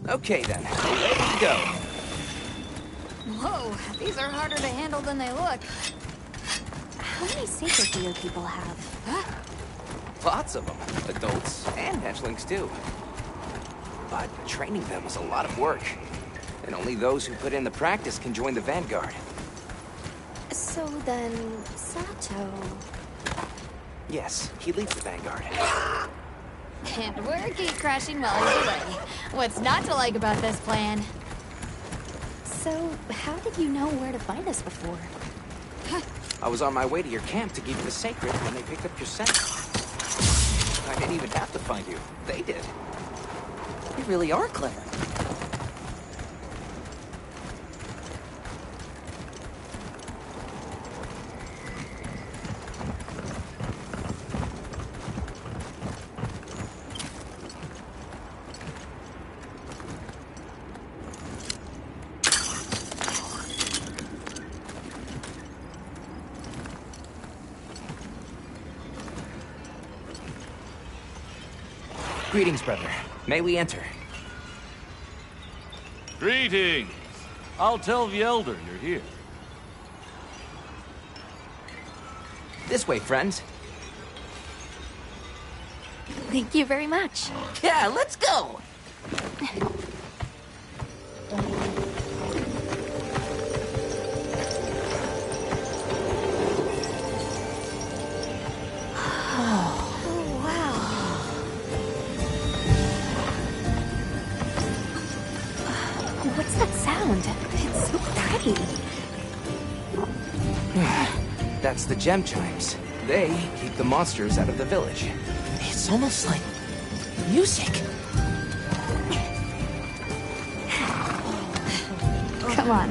Okay then, ready to go. Whoa, these are harder to handle than they look. How many sacred deer people have? Lots of them. Adults and hatchlings too. But training them is a lot of work. And only those who put in the practice can join the Vanguard. So then, Sato... Yes, he leads the Vanguard. And we're gate-crashing while he's away. What's not to like about this plan? So, how did you know where to find us before? I was on my way to your camp to give you the sacred when they picked up your scent. I didn't even have to find you. They did. you really are clever. Greetings, brother. May we enter? Greetings. I'll tell the Elder you're here. This way, friends. Thank you very much. Yeah, let's go! around. It's so pretty. That's the gem chimes. They keep the monsters out of the village. It's almost like music. Come on.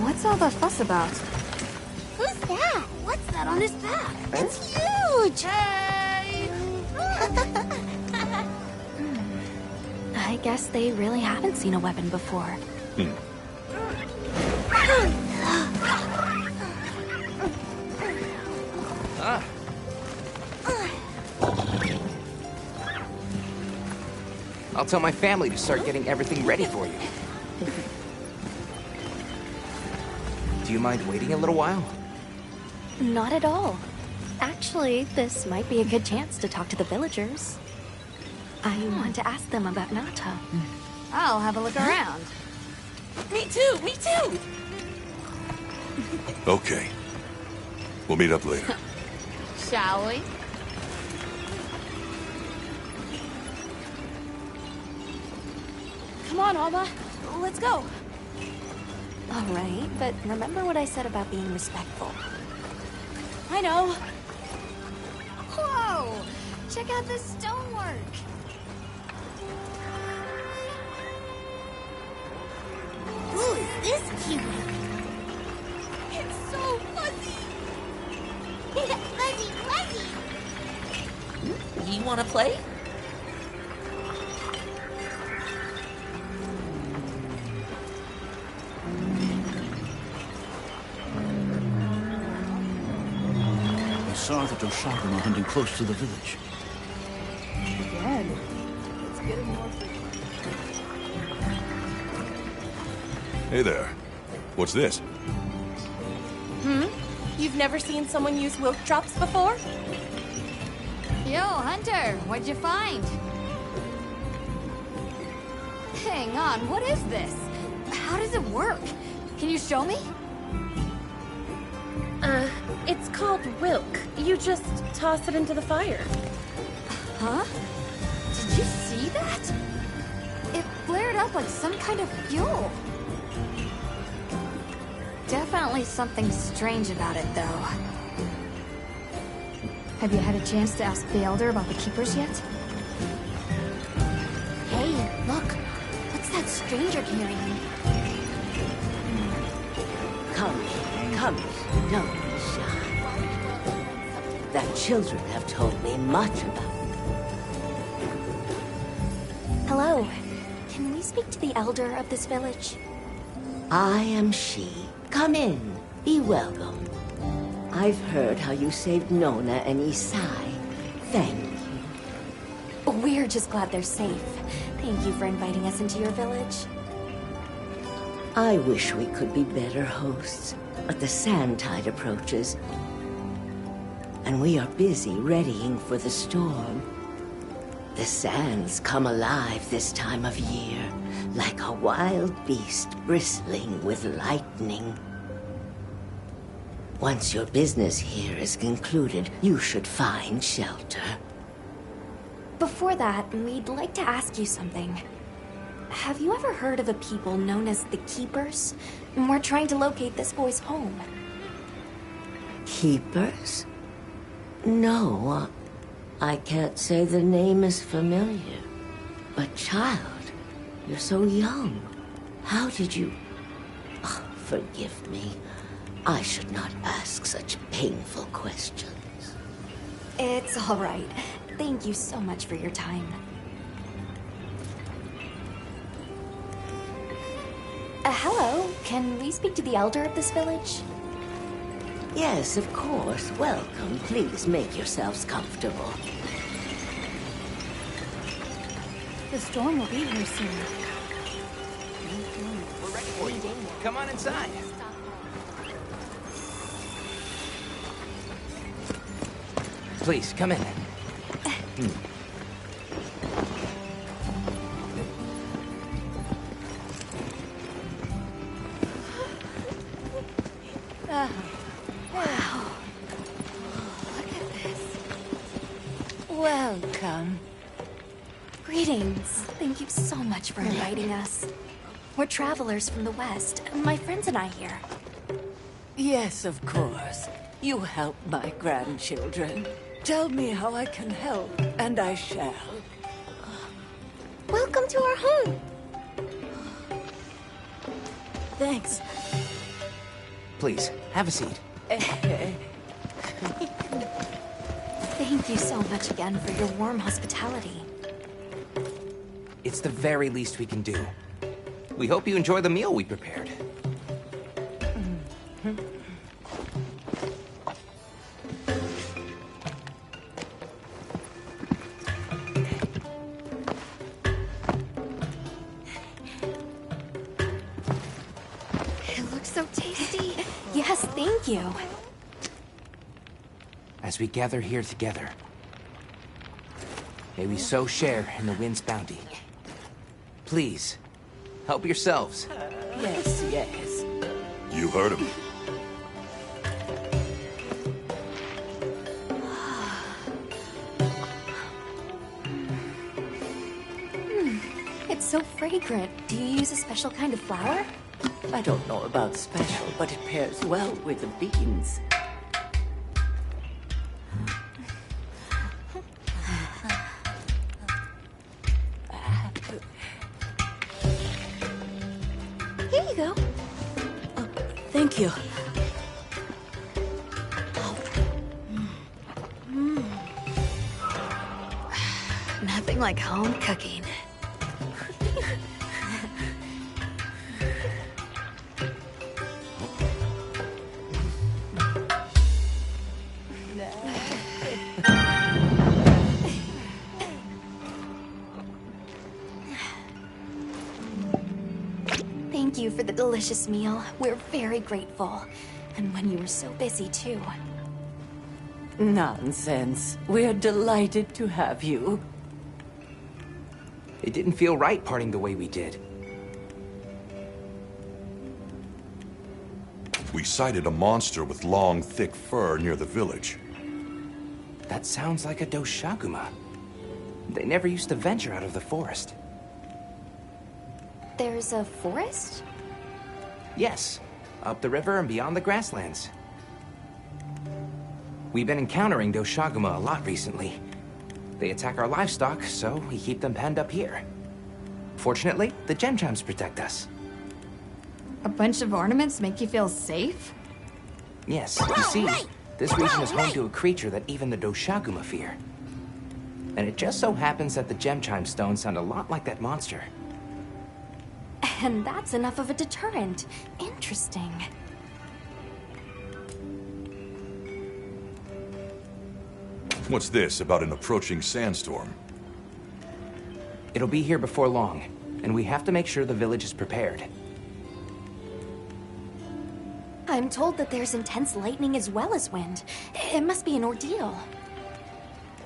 What's all the fuss about? Who's that? What's that on his back? It's huge! Hey! I guess they really haven't seen a weapon before. I'll tell my family to start getting everything ready for you. Do you mind waiting a little while? Not at all. Actually, this might be a good chance to talk to the villagers. I want to ask them about Nata. I'll have a look around. Me too, me too! Okay. We'll meet up later. Shall we? Come on, Alma. Let's go. All right, but remember what I said about being respectful. I know. Whoa! Check out this stonework. Who is this cutie? It's so fuzzy. Fuzzy, fuzzy! You wanna play? We saw that Oshagan are hunting close to the village. Again. It's getting more Hey there. What's this? You've never seen someone use wilk drops before? Yo, Hunter, what'd you find? Hang on, what is this? How does it work? Can you show me? It's called wilk. You just toss it into the fire. Huh? Did you see that? It flared up like some kind of fuel. Definitely something strange about it, though. Have you had a chance to ask the Elder about the Keepers yet? Hey, look. What's that stranger carrying? Come, don't be shy. The children have told me much about it. Hello. Can we speak to the elder of this village? I am she. Come in. Be welcome. I've heard how you saved Nona and Isai. Thank you. We're just glad they're safe. Thank you for inviting us into your village. I wish we could be better hosts, but the sand tide approaches, and we are busy readying for the storm. The sands come alive this time of year, like a wild beast bristling with lightning. Once your business here is concluded, you should find shelter. Before that, we'd like to ask you something. Have you ever heard of a people known as the Keepers? We're trying to locate this boy's home. Keepers? No, I can't say the name is familiar. But child, you're so young. How did you... Oh, forgive me. I should not ask such painful questions. It's all right. Thank you so much for your time. Hello. Can we speak to the elder of this village? Yes, of course. Welcome. Please make yourselves comfortable. The storm will be here soon. We're ready for you. Come on inside. Please, come in. Wow. Welcome. Greetings. Thank you so much for inviting us. We're travelers from the West, my friends and I here. Yes, of course. You help my grandchildren. Tell me how I can help, and I shall. Welcome to our home. Thanks. Please, have a seat. Thank you so much again for your warm hospitality. It's the very least we can do. We hope you enjoy the meal we prepared. It looks so tasty. Yes, thank you. As we gather here together, may we so share in the wind's bounty. Please, help yourselves. Yes, yes. You heard him. It's so fragrant. Do you use a special kind of flour? I don't know about special, but it pairs well with the beans. Here you go. Thank you. Nothing like home cooking. Thank you for the delicious meal. We're very grateful. And when you were so busy, too. Nonsense. We're delighted to have you. It didn't feel right parting the way we did. We sighted a monster with long, thick fur near the village. That sounds like a Doshaguma. They never used to venture out of the forest. There's a forest? Yes, up the river and beyond the grasslands. We've been encountering Doshaguma a lot recently. They attack our livestock, so we keep them penned up here. Fortunately, the gem chimes protect us. A bunch of ornaments make you feel safe? Yes, you see, this region is home to a creature that even the Doshaguma fear. And it just so happens that the gem chime stones sound a lot like that monster. And that's enough of a deterrent. Interesting. What's this about an approaching sandstorm? It'll be here before long, and we have to make sure the village is prepared. I'm told that there's intense lightning as well as wind. It must be an ordeal.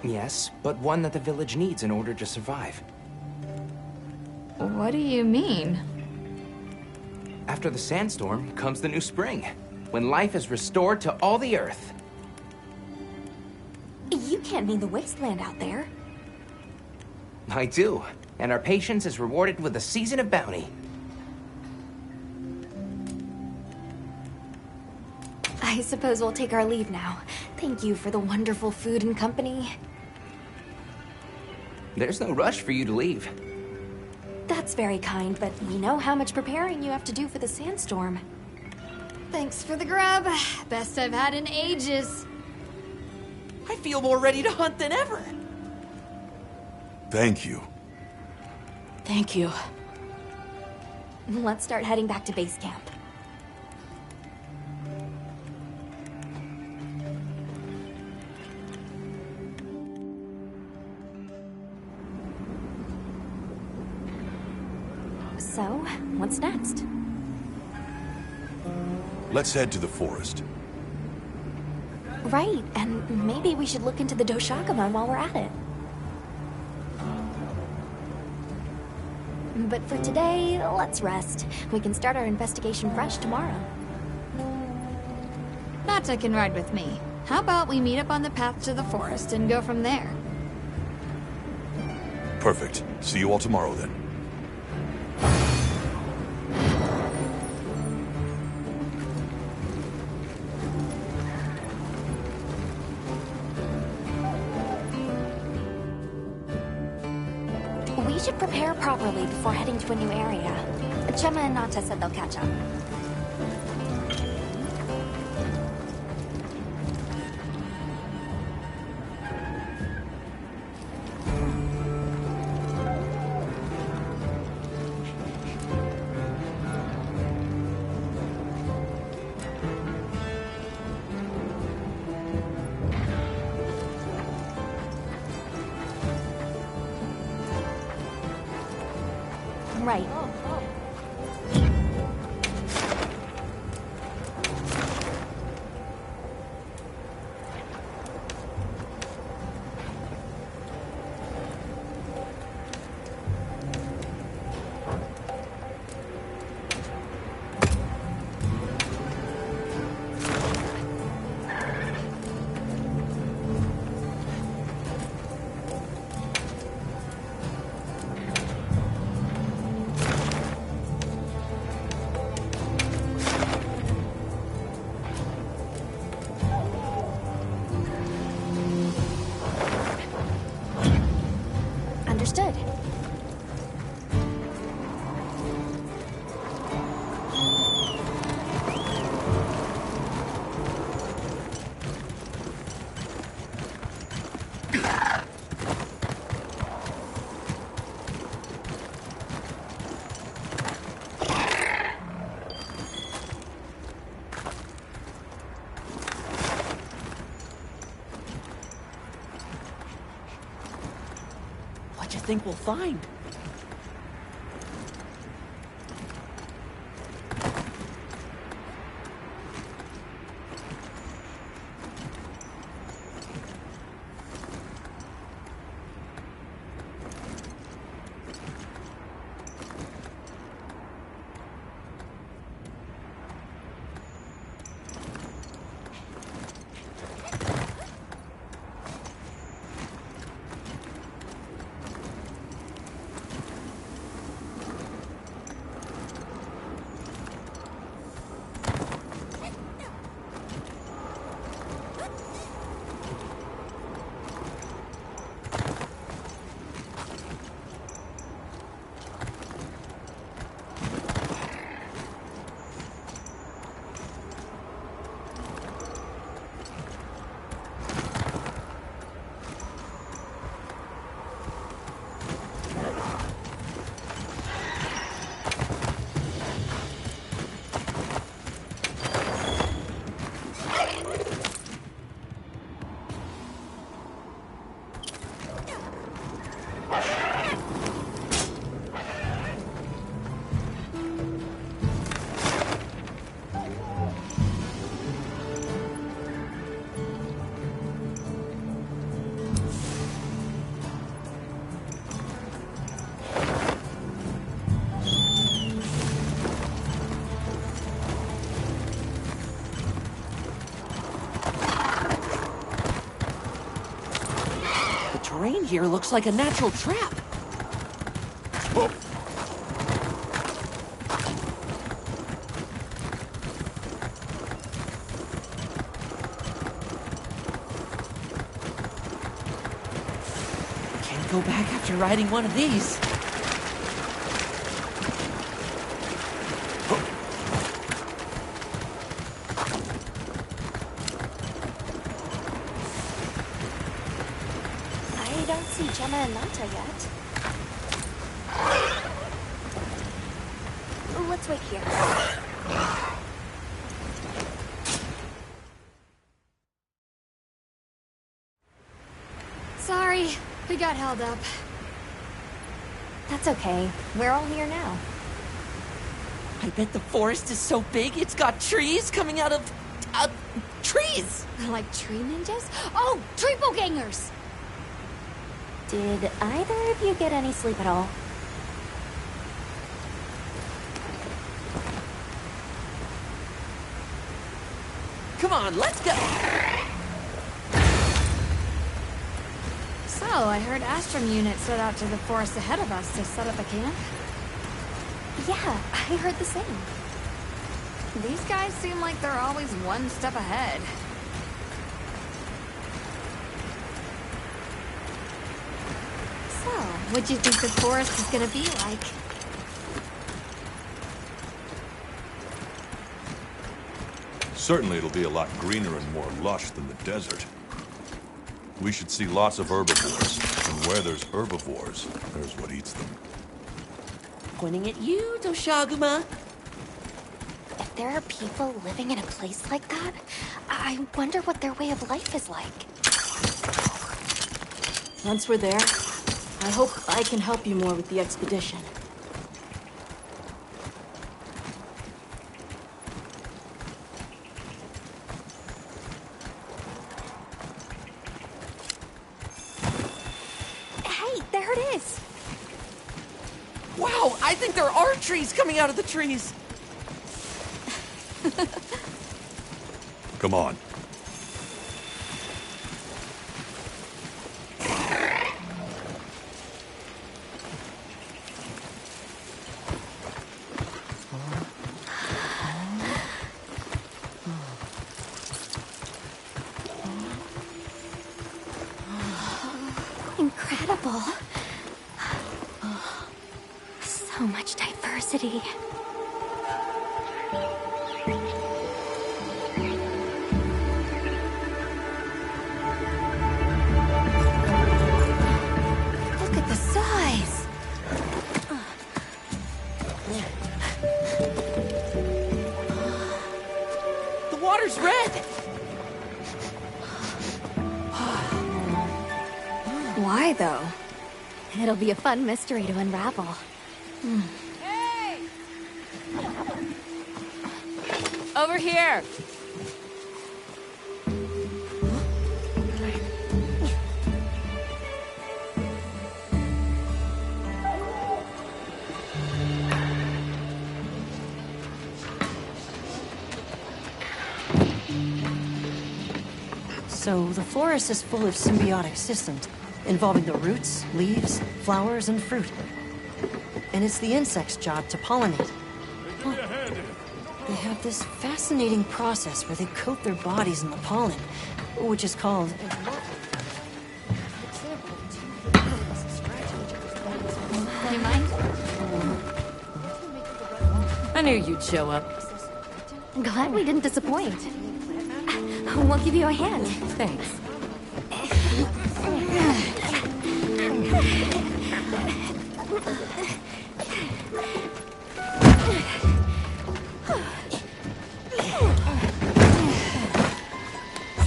Yes, but one that the village needs in order to survive. What do you mean? After the sandstorm comes the new spring, when life is restored to all the earth. You can't mean the wasteland out there. I do, and our patience is rewarded with a season of bounty. I suppose we'll take our leave now. Thank you for the wonderful food and company. There's no rush for you to leave. That's very kind, but we know how much preparing you have to do for the sandstorm. Thanks for the grub. Best I've had in ages. I feel more ready to hunt than ever. Thank you. Thank you. Let's start heading back to base camp. So, what's next? Let's head to the forest. Right, and maybe we should look into the Doshaguma while we're at it. But for today, let's rest. We can start our investigation fresh tomorrow. Nata can ride with me. How about we meet up on the path to the forest and go from there? Perfect. See you all tomorrow, then. We should prepare properly before heading to a new area. Gemma and Nata said they'll catch up. Right. Understood. What do you think we'll find? The terrain here looks like a natural trap. Oh. Can't go back after riding one of these. I don't see Gemma and Nata yet. Let's wait here. Sorry, we got held up. That's okay. We're all here now. I bet the forest is so big it's got trees coming out of... trees! Like tree ninjas? Oh, triple gangers! Did either of you get any sleep at all? Come on, let's go! So, I heard Astrum units set out to the forest ahead of us to set up a camp. Yeah, I heard the same. These guys seem like they're always one step ahead. So, what do you think the forest is gonna be like? Certainly it'll be a lot greener and more lush than the desert. We should see lots of herbivores. And where there's herbivores, there's what eats them. Pointing at you, Doshaguma. If there are people living in a place like that, I wonder what their way of life is like. Once we're there, I hope I can help you more with the expedition. Hey, there it is! Wow, I think there are trees coming out of the trees. Come on. Incredible. So much diversity. Look at the size! The water's red. Why, though? It'll be a fun mystery to unravel. Over here! So, the forest is full of symbiotic systems, involving the roots, leaves, flowers, and fruit. And it's the insect's job to pollinate. They have this fascinating process where they coat their bodies in the pollen, which is called... You mind? I knew you'd show up. Glad we didn't disappoint. We'll give you a hand. Thanks.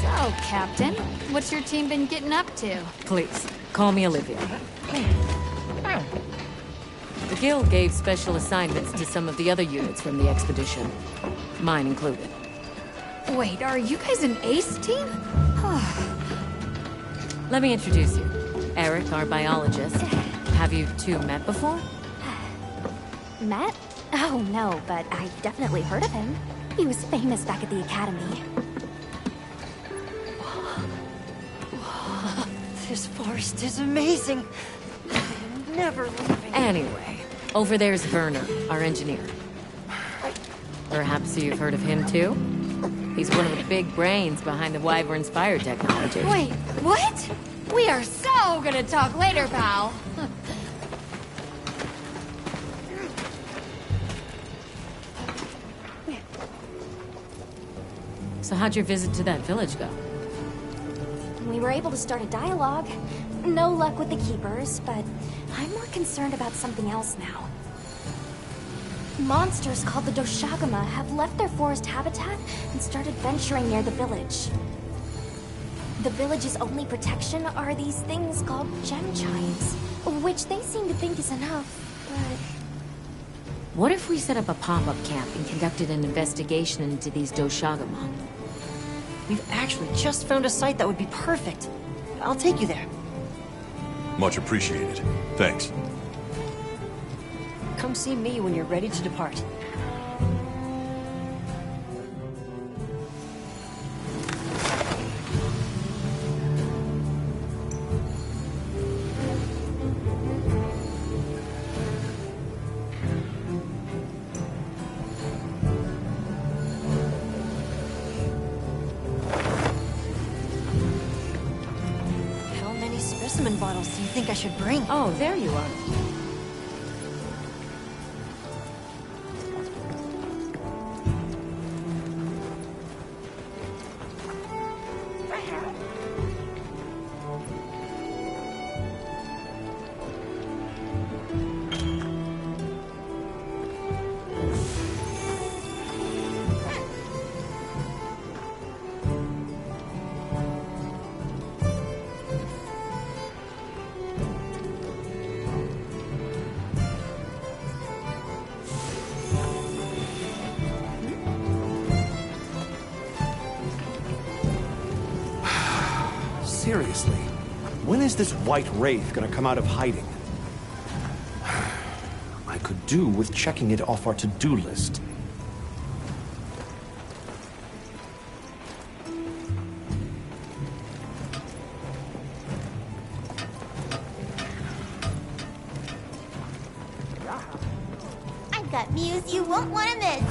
So, Captain, what's your team been getting up to? Please, call me Olivia. The Guild gave special assignments to some of the other units from the expedition. Mine included. Wait, are you guys an ace team? Let me introduce you. Eric, our biologist. Have you two met before? Matt? Oh, no, but I've definitely heard of him. He was famous back at the academy. This forest is amazing. I'm never leaving. Anyway, over there's Werner, our engineer. Perhaps you've heard of him too? He's one of the big brains behind the Wyvern's fire technology. Wait, what? We are so gonna talk later, pal. So how'd your visit to that village go? We were able to start a dialogue. No luck with the Keepers, but I'm more concerned about something else now. Monsters called the Doshaguma have left their forest habitat and started venturing near the village. The village's only protection are these things called gem chimes, which they seem to think is enough, but... What if we set up a pop-up camp and conducted an investigation into these Doshaguma? We've actually just found a site that would be perfect. I'll take you there. Much appreciated. Thanks. Come see me when you're ready to depart. specimen bottles do you think I should bring? Oh, there you are. Seriously, when is this white wraith gonna come out of hiding? I could do with checking it off our to-do list. I've got news you won't want to miss.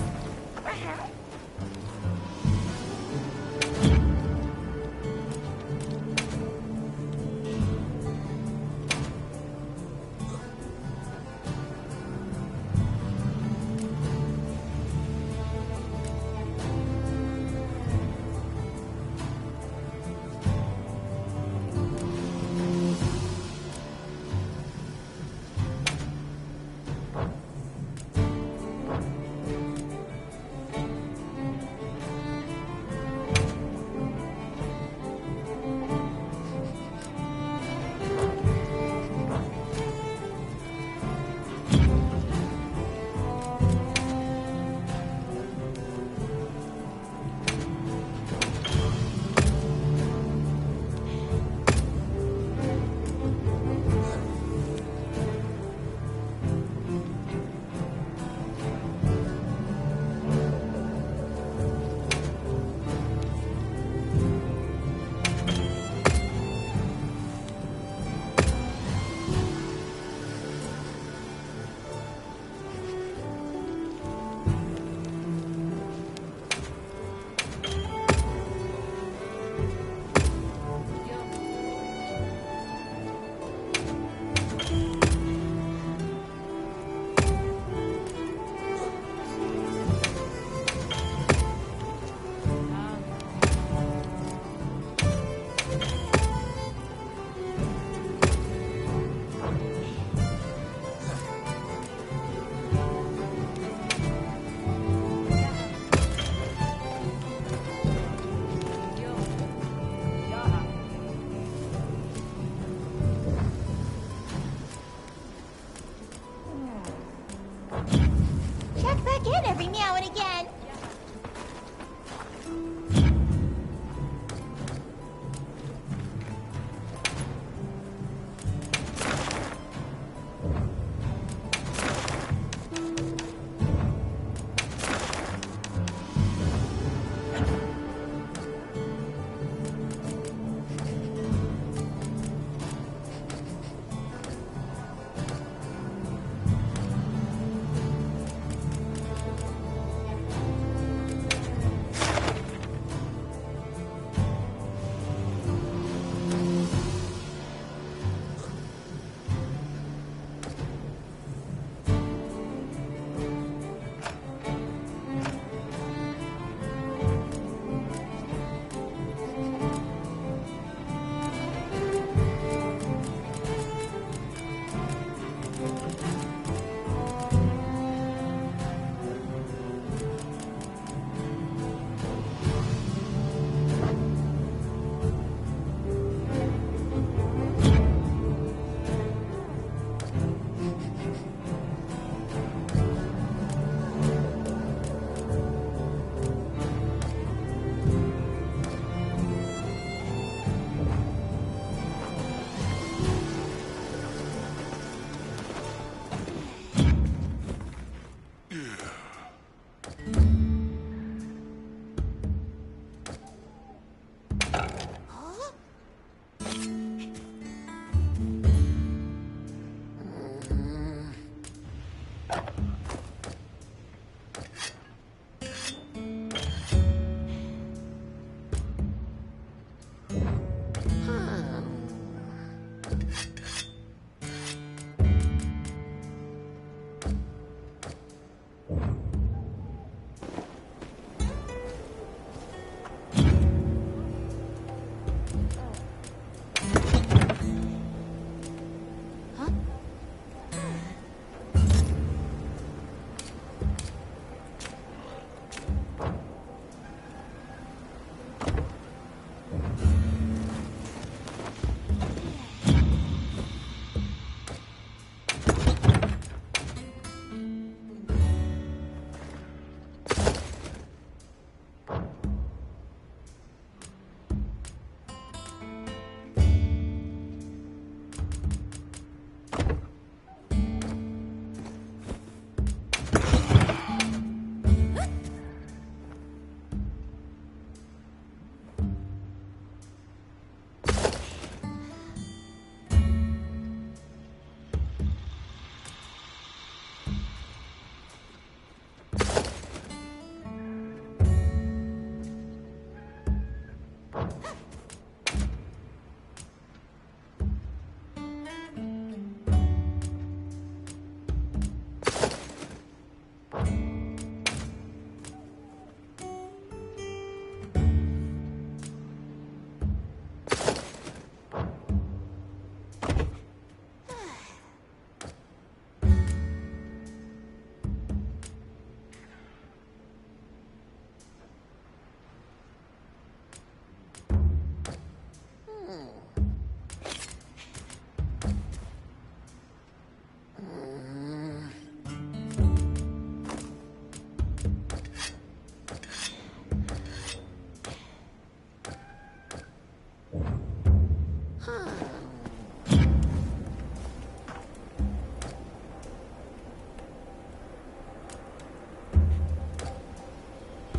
Check back in every meow and again.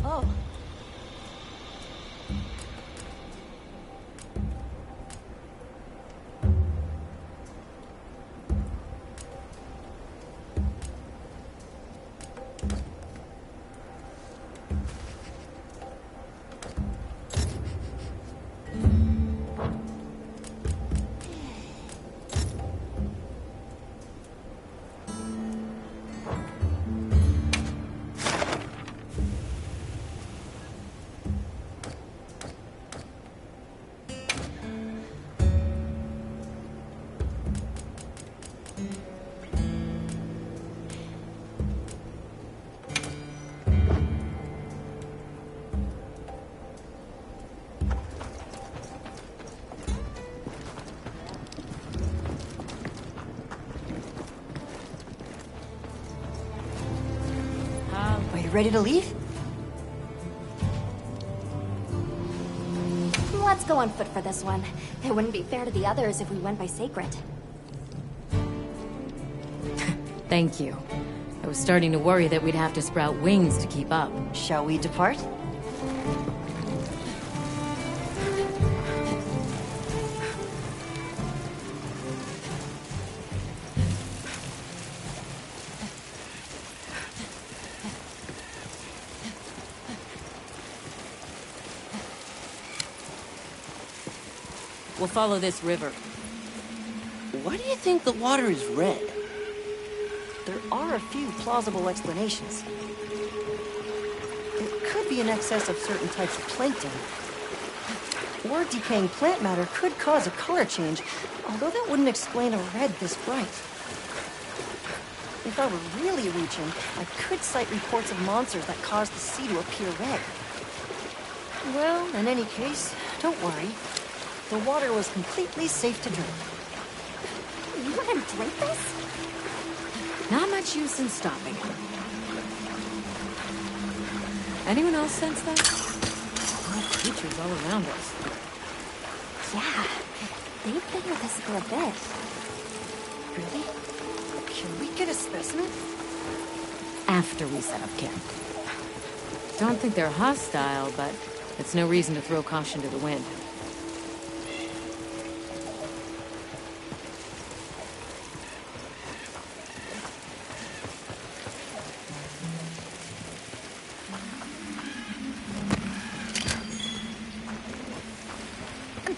Oh. Are you ready to leave? Let's go on foot for this one. It wouldn't be fair to the others if we went by Sacred. Thank you. I was starting to worry that we'd have to sprout wings to keep up. Shall we depart? We'll follow this river. Why do you think the water is red? There are a few plausible explanations. It could be in excess of certain types of plankton. Or decaying plant matter could cause a color change, although that wouldn't explain a red this bright. If I were really reaching, I could cite reports of monsters that cause the sea to appear red. Well, in any case, don't worry. The water was completely safe to drink. You want to drink this? Not much use in stopping. Anyone else sense that? More creatures all around us. Yeah, they've been with us for a bit. Really? Can we get a specimen? After we set up camp. Don't think they're hostile, but it's no reason to throw caution to the wind.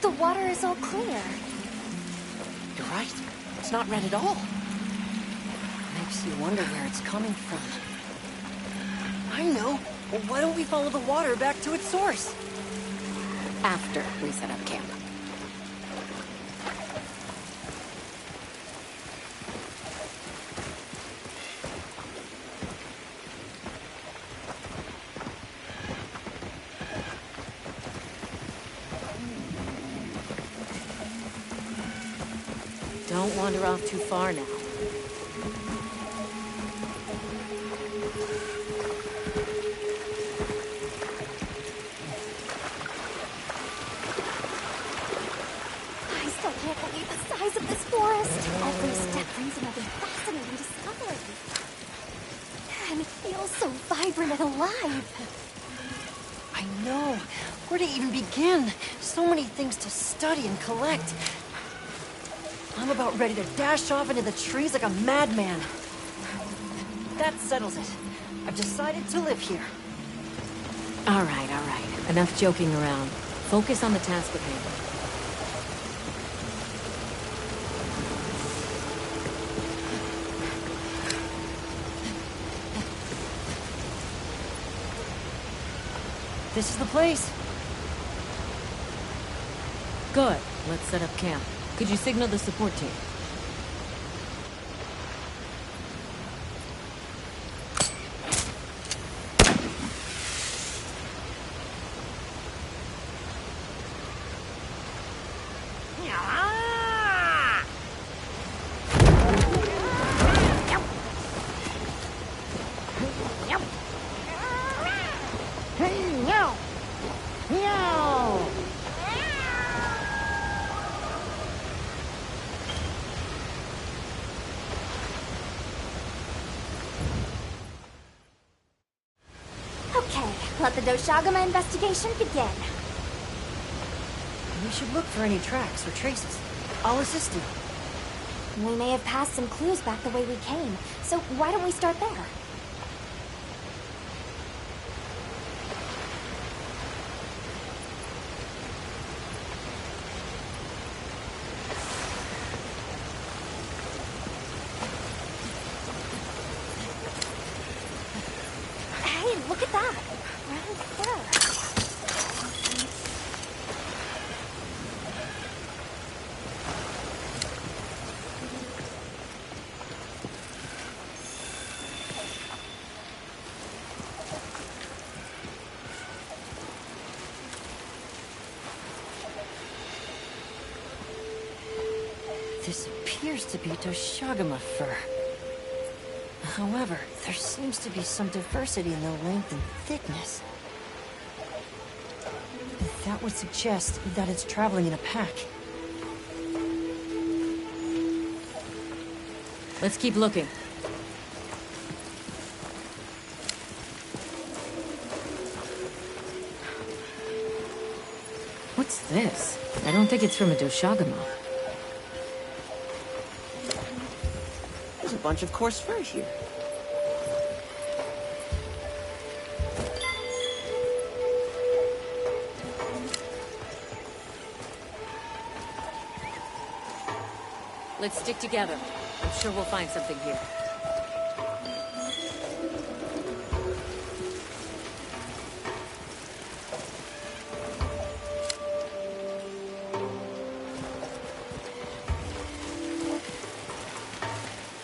The water is all clear. You're right. It's not red at all. Makes you wonder where it's coming from. I know. Well, why don't we follow the water back to its source? After we set up camp. Don't wander off too far now. I still can't believe the size of this forest. Every step brings another fascinating discovery. And it feels so vibrant and alive. I know. Where to even begin? So many things to study and collect. I'm about ready to dash off into the trees like a madman. That settles it. I've decided to live here. All right, all right. Enough joking around. Focus on the task at hand. This is the place. Good. Let's set up camp. Could you signal the support team? Okay, let the Doshagama investigation begin. We should look for any tracks or traces. I'll assist you. We may have passed some clues back the way we came, so why don't we start there? Hey, look at that! Round fur. This appears to be Doshagama fur. However, there seems to be some diversity in the length and thickness. That would suggest that it's traveling in a pack. Let's keep looking. What's this? I don't think it's from a Doshagama. There's a bunch of coarse fur here. Let's stick together. I'm sure we'll find something here.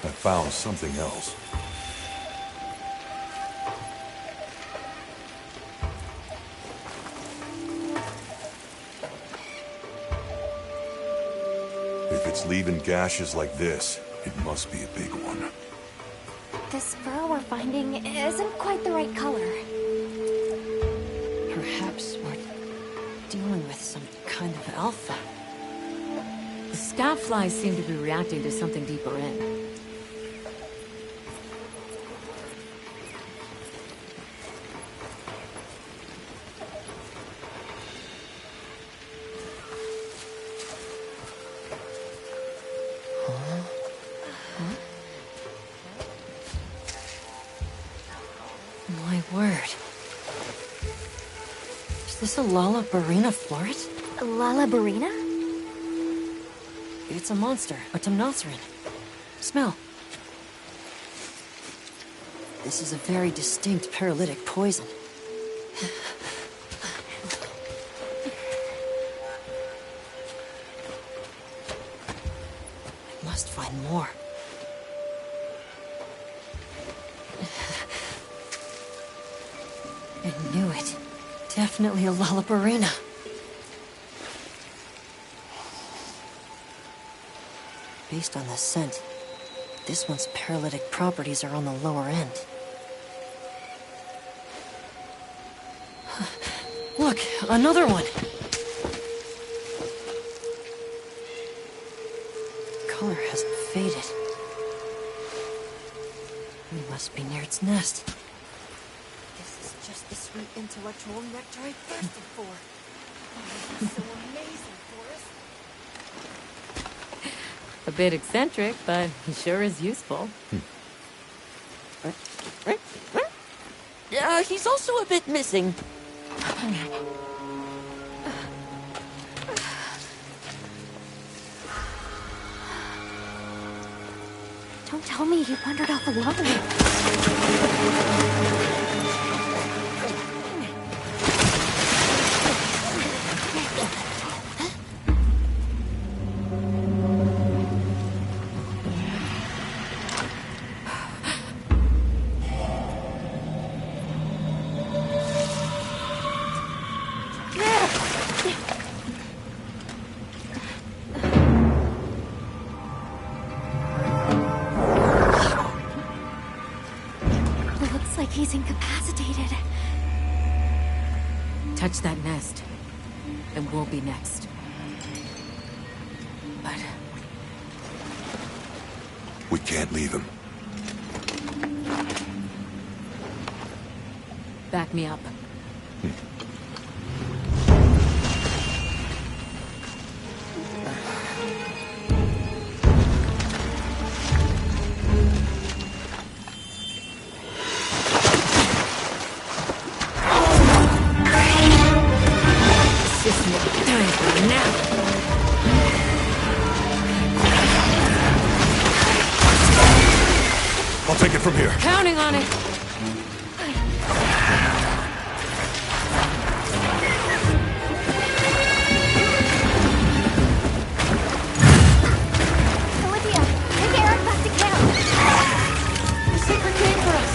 I found something else. If it's leaving gashes like this, it must be a big one. This fur we're finding isn't quite the right color. Perhaps we're dealing with some kind of alpha. The scout flies seem to be reacting to something deeper in. My word. Is this a Lalabarina floret? Lalabarina? It's a monster, a Temnothrin. Smell. This is a very distinct paralytic poison. I must find more. I knew it. Definitely a Lalabarina. Based on the scent, this one's paralytic properties are on the lower end. Look, another one! Color hasn't faded. We must be near its nest. This is just the sweet intellectual nectar I thirsted for. Oh, this is so amazing, Forrest. A bit eccentric, but he sure is useful. He's also a bit missing. Don't tell me he wandered off alone. Looks like he's incapacitated. Touch that nest, and we'll be next. But We can't leave him. back me up. I'll take it from here. Counting on it. Olivia, take Eric back to camp. The secret came for us.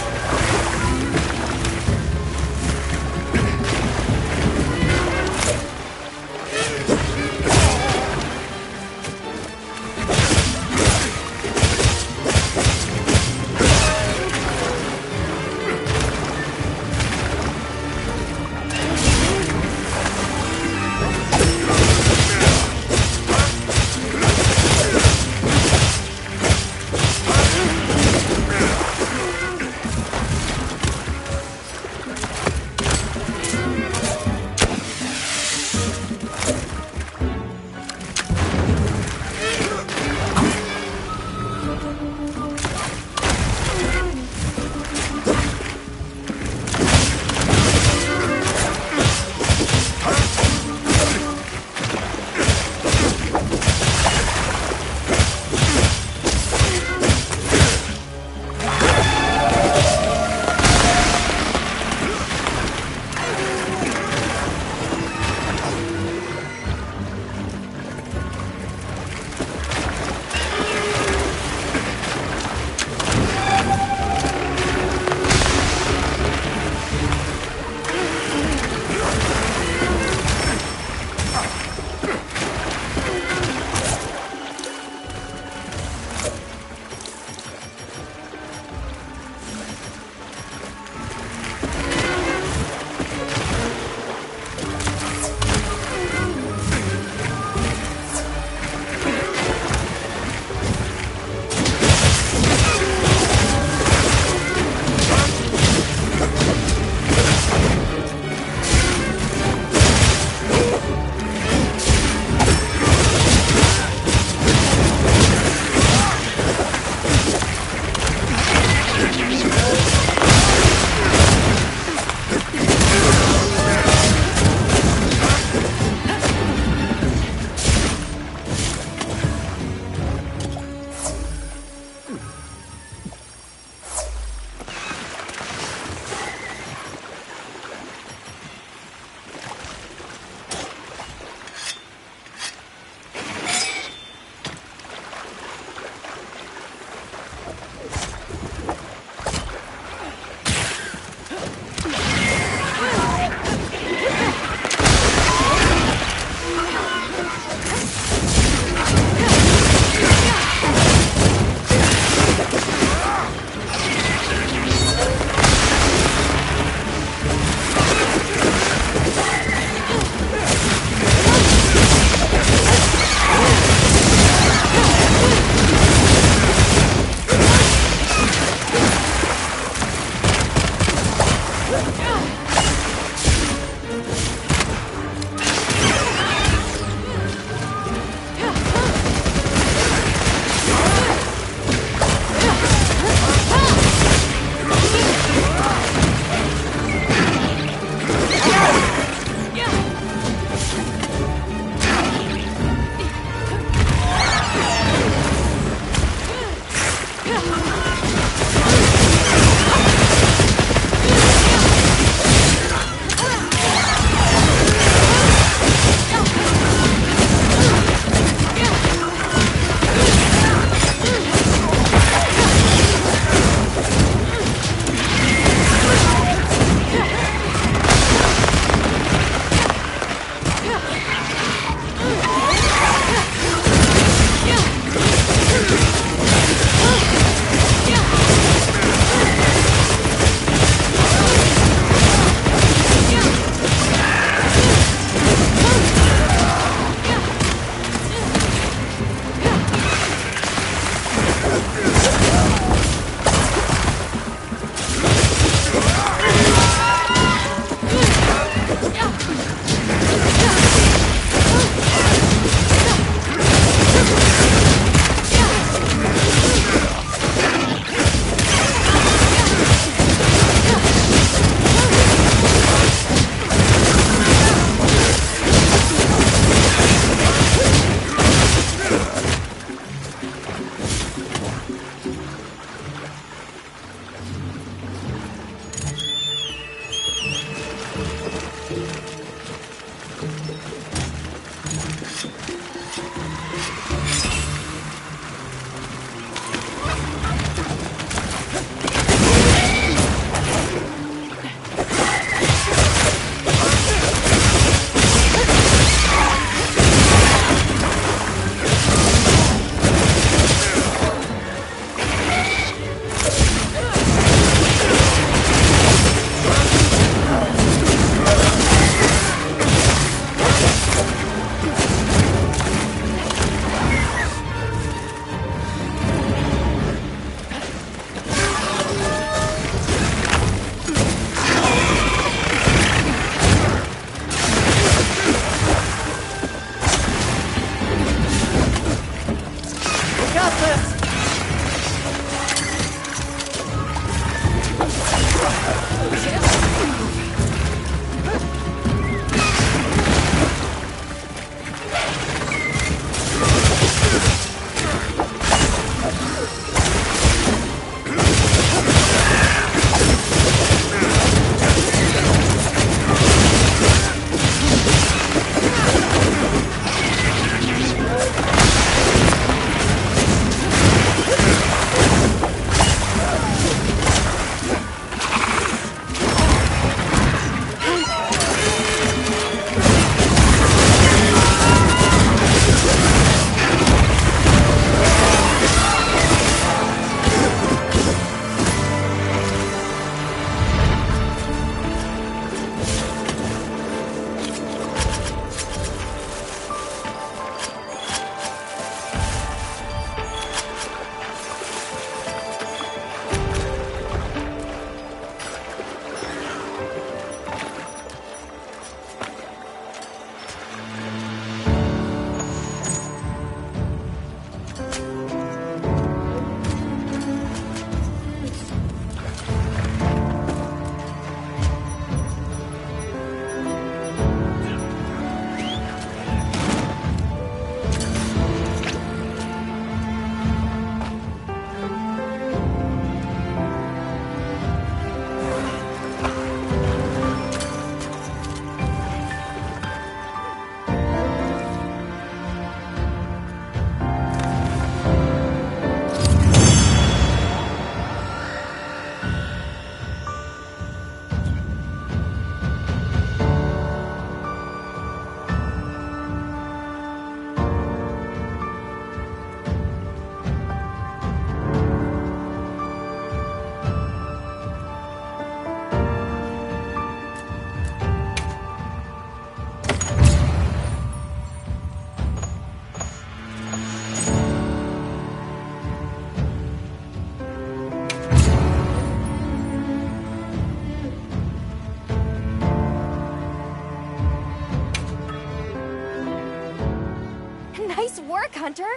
Nice work, Hunter.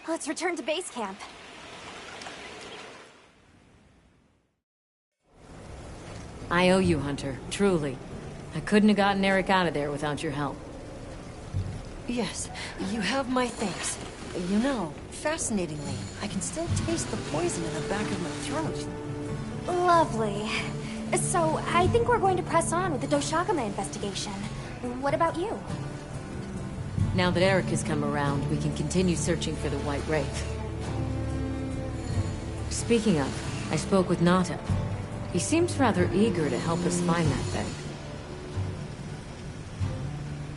Let's return to base camp. I owe you, Hunter. Truly. I couldn't have gotten Eric out of there without your help. Yes, you have my thanks. You know, fascinatingly, I can still taste the poison in the back of my throat. Lovely. So, I think we're going to press on with the Doshagama investigation. What about you? Now that Eric has come around, we can continue searching for the White Wraith. Speaking of, I spoke with Nata. He seems rather eager to help us find that thing.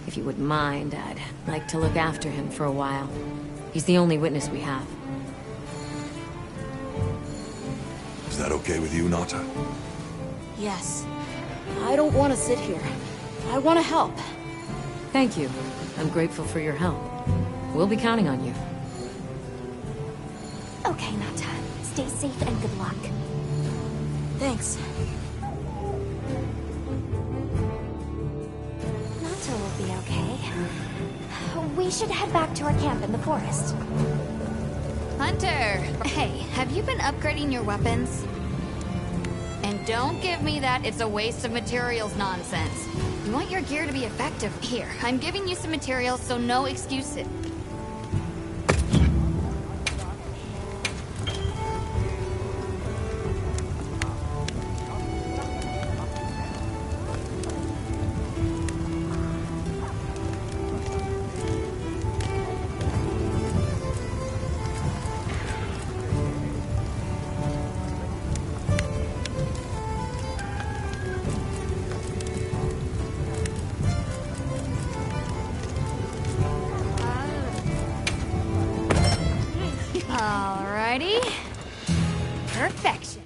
If you wouldn't mind, I'd like to look after him for a while. He's the only witness we have. Is that okay with you, Nata? Yes. I don't want to sit here. I want to help. Thank you. I'm grateful for your help. We'll be counting on you. Okay, Nata. Stay safe and good luck. Thanks. Nata will be okay. We should head back to our camp in the forest. Hunter! Hey, have you been upgrading your weapons? And don't give me that it's a waste of materials nonsense. You want your gear to be effective. Here, I'm giving you some materials, so no excuses. Alrighty. Perfection.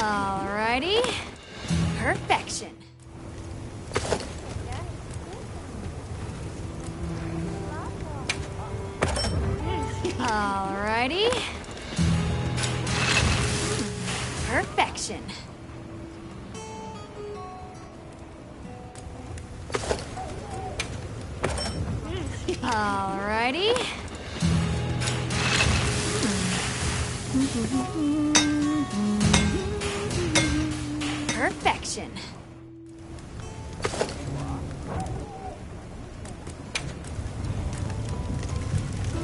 Alrighty. Perfection. Alrighty. Perfection. Alrighty. Perfection.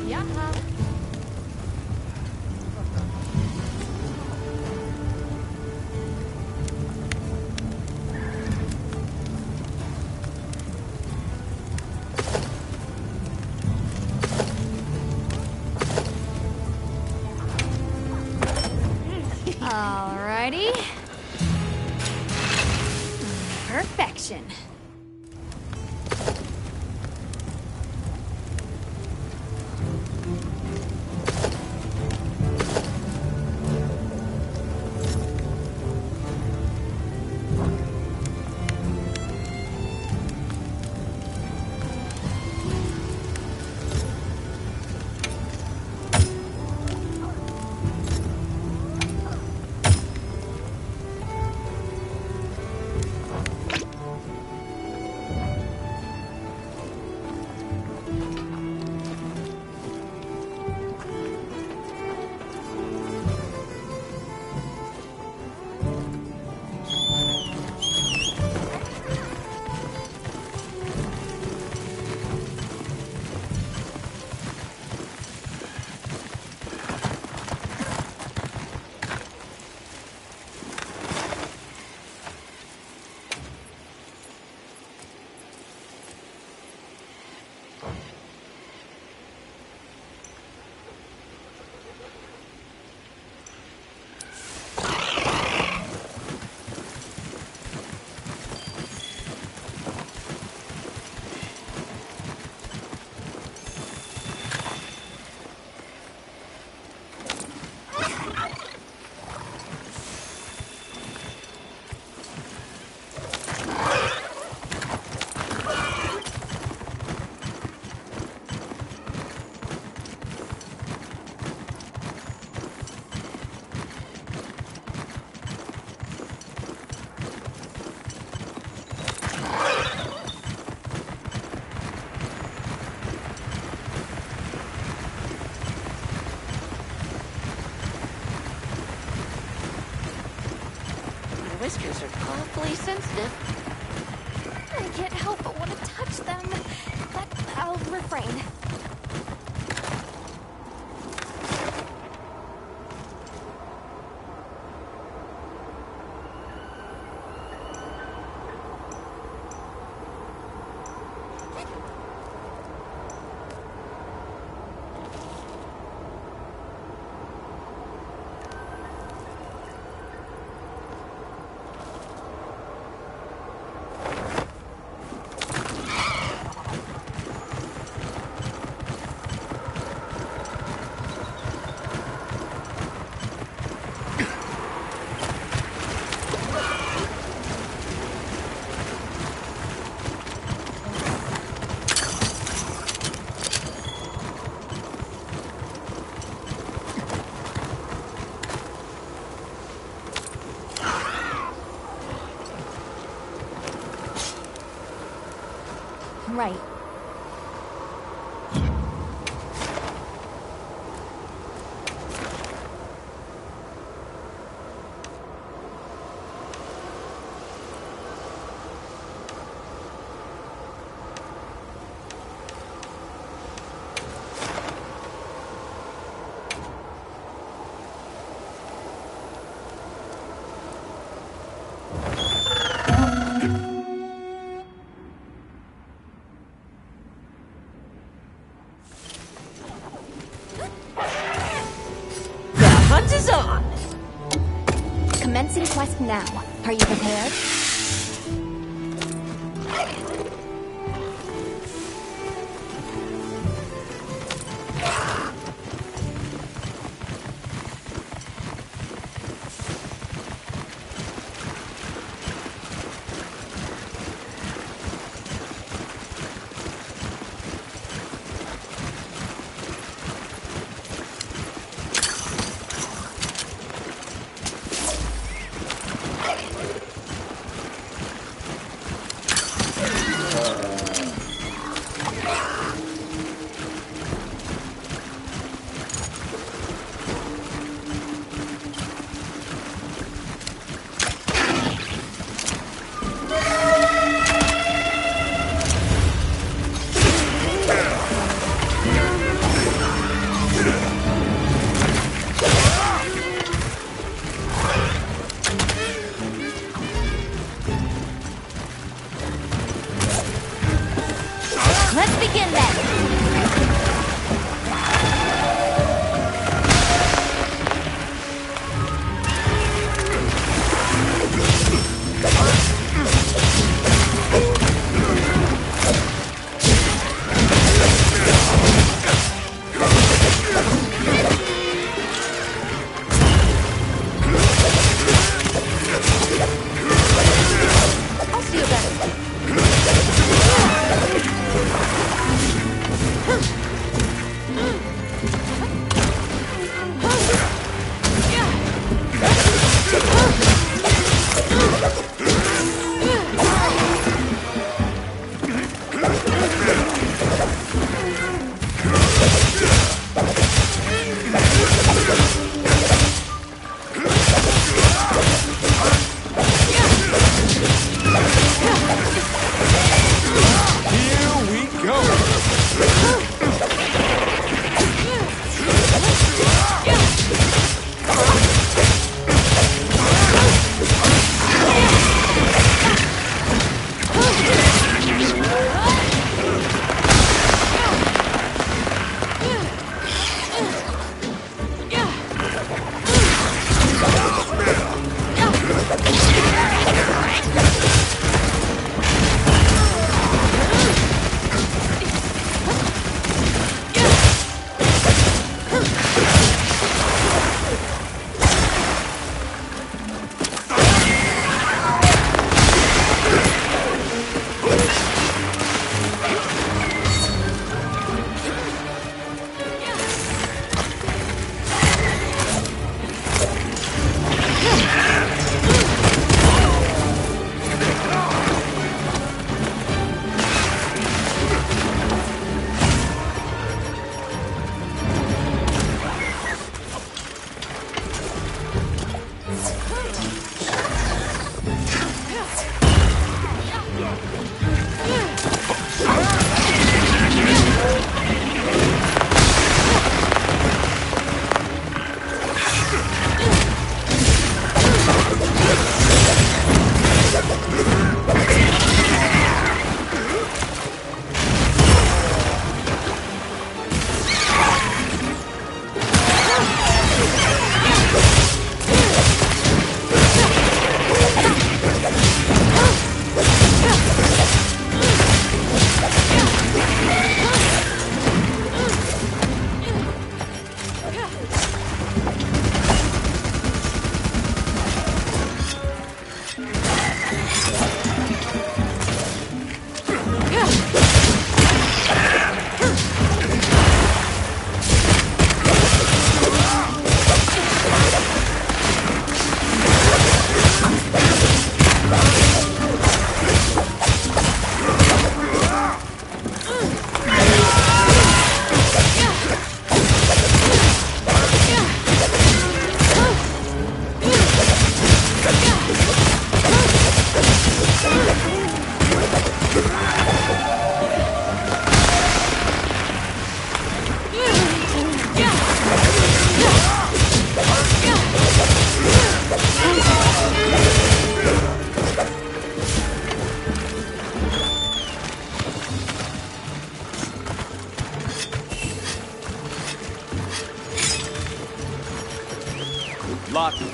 Yeah. Alrighty. Perfection. branches are awfully sensitive. I can't help but want to touch them. But I'll refrain. Right.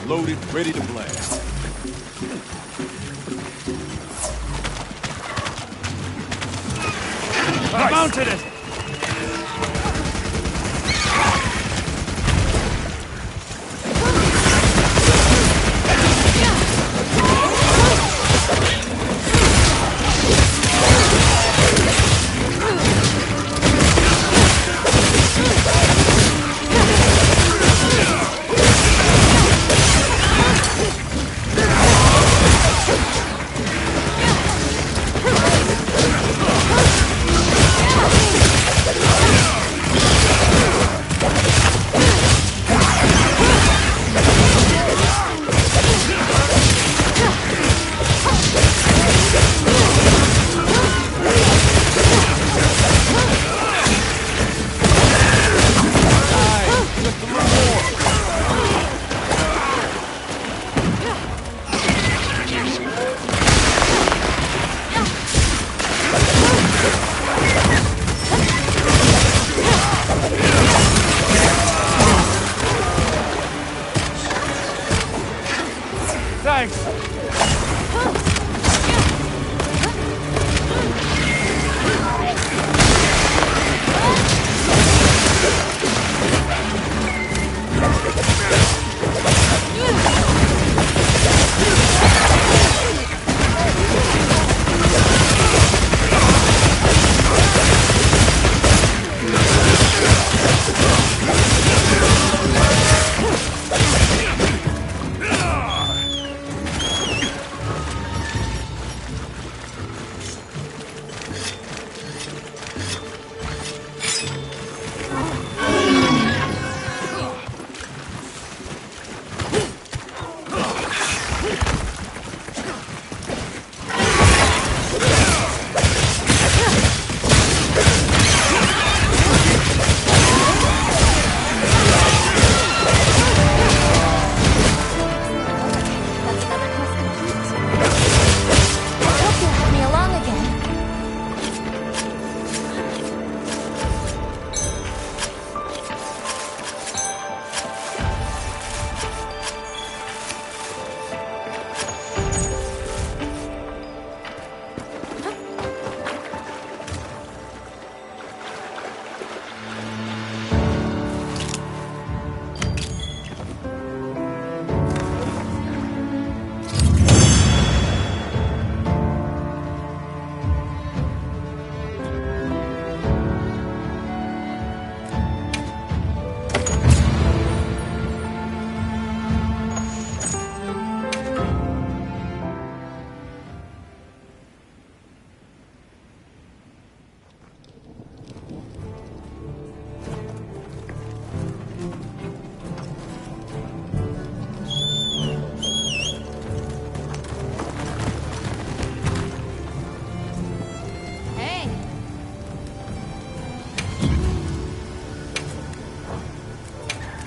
Loaded, ready to blast. I mounted it!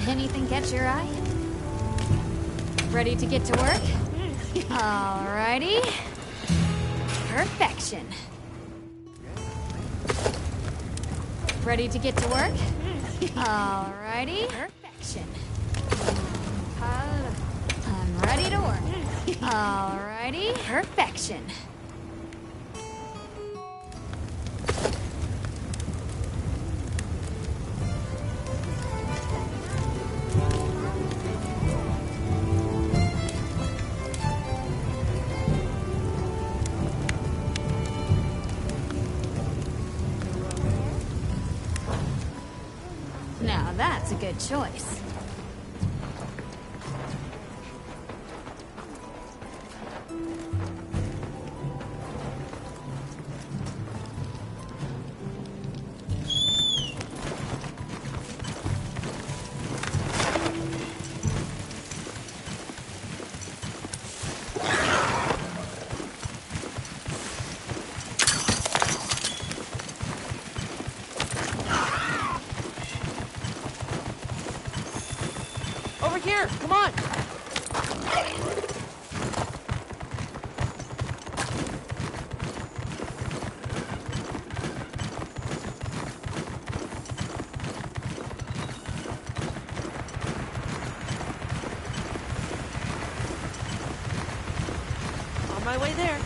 Anything catch your eye? Ready to get to work? Alrighty. Perfection. Ready to get to work? Alrighty. Perfection. I'm ready to work. Alrighty. Perfection. Now that's a good choice. Over here! Come on! way there.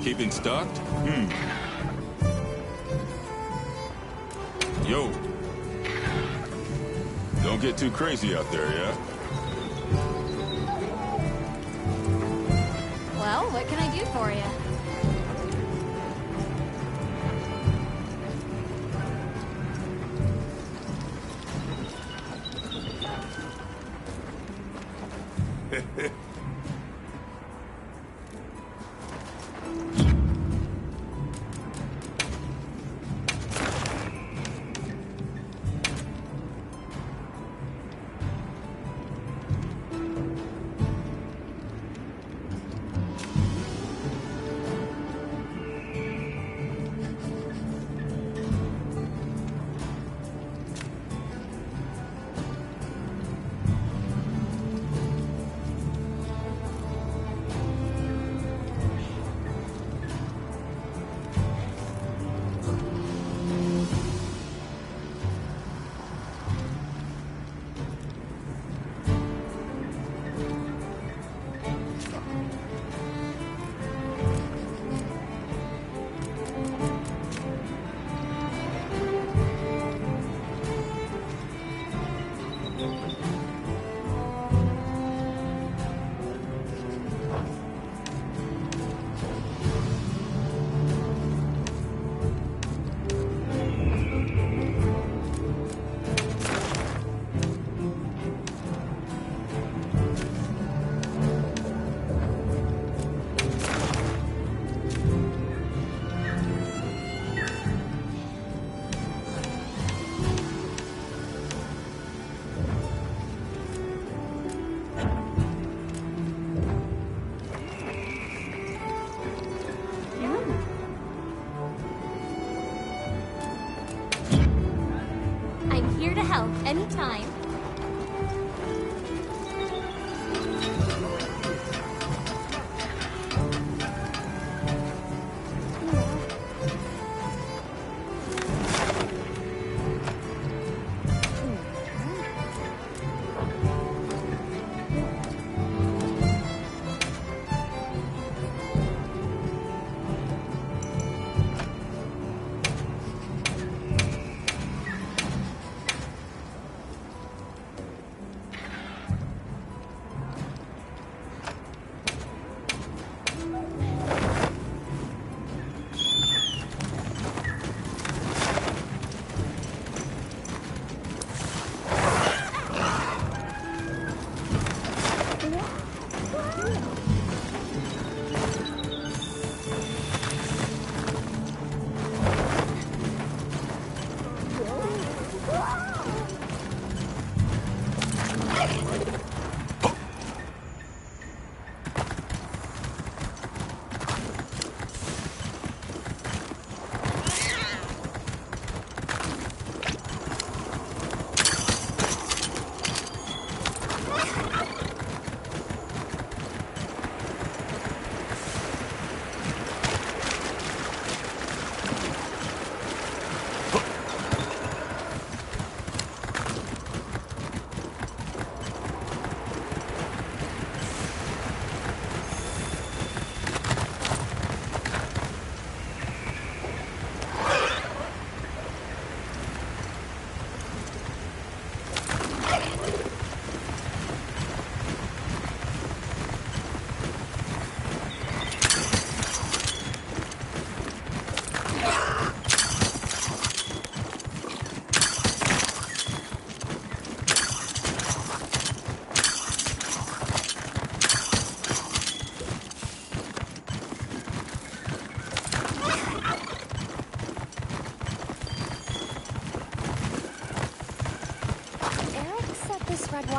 Keeping stocked? Yo. Don't get too crazy out there, yeah? Well, what can I do for you? I'm here to help anytime.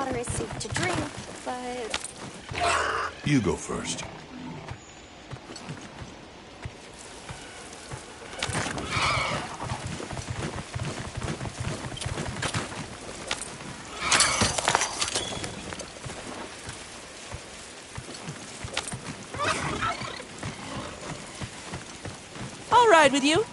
water is safe to drink, but... You go first. I'll ride with you.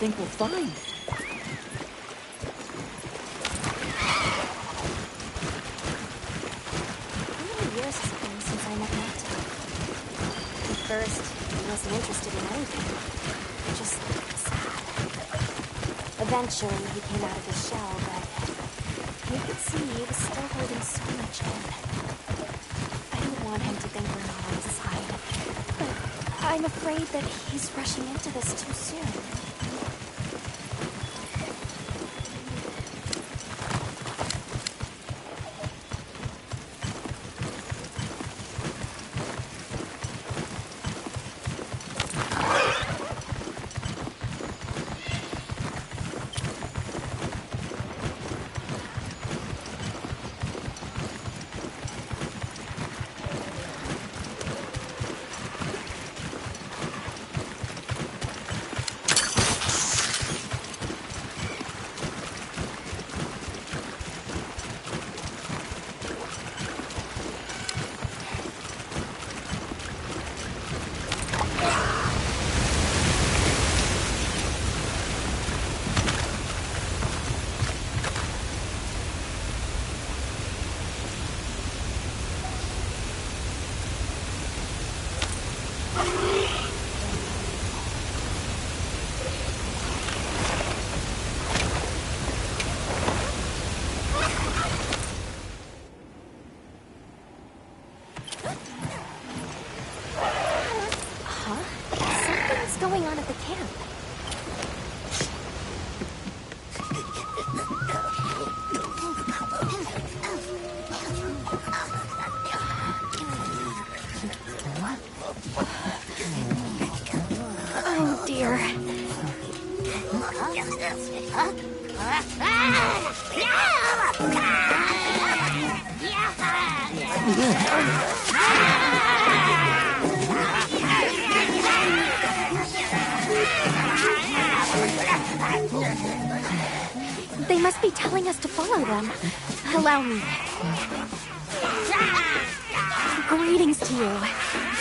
Think we'll find. How many years has it been since I met Nocta? At first, he wasn't interested in anything. Just sad. Eventually, he came out of his shell, but you could see he was still holding so much in. I don't want him to think we're not on his side, but I'm afraid that he's rushing into this too soon. Going on at the camp? Oh dear. They must be telling us to follow them. Allow me. Greetings to you.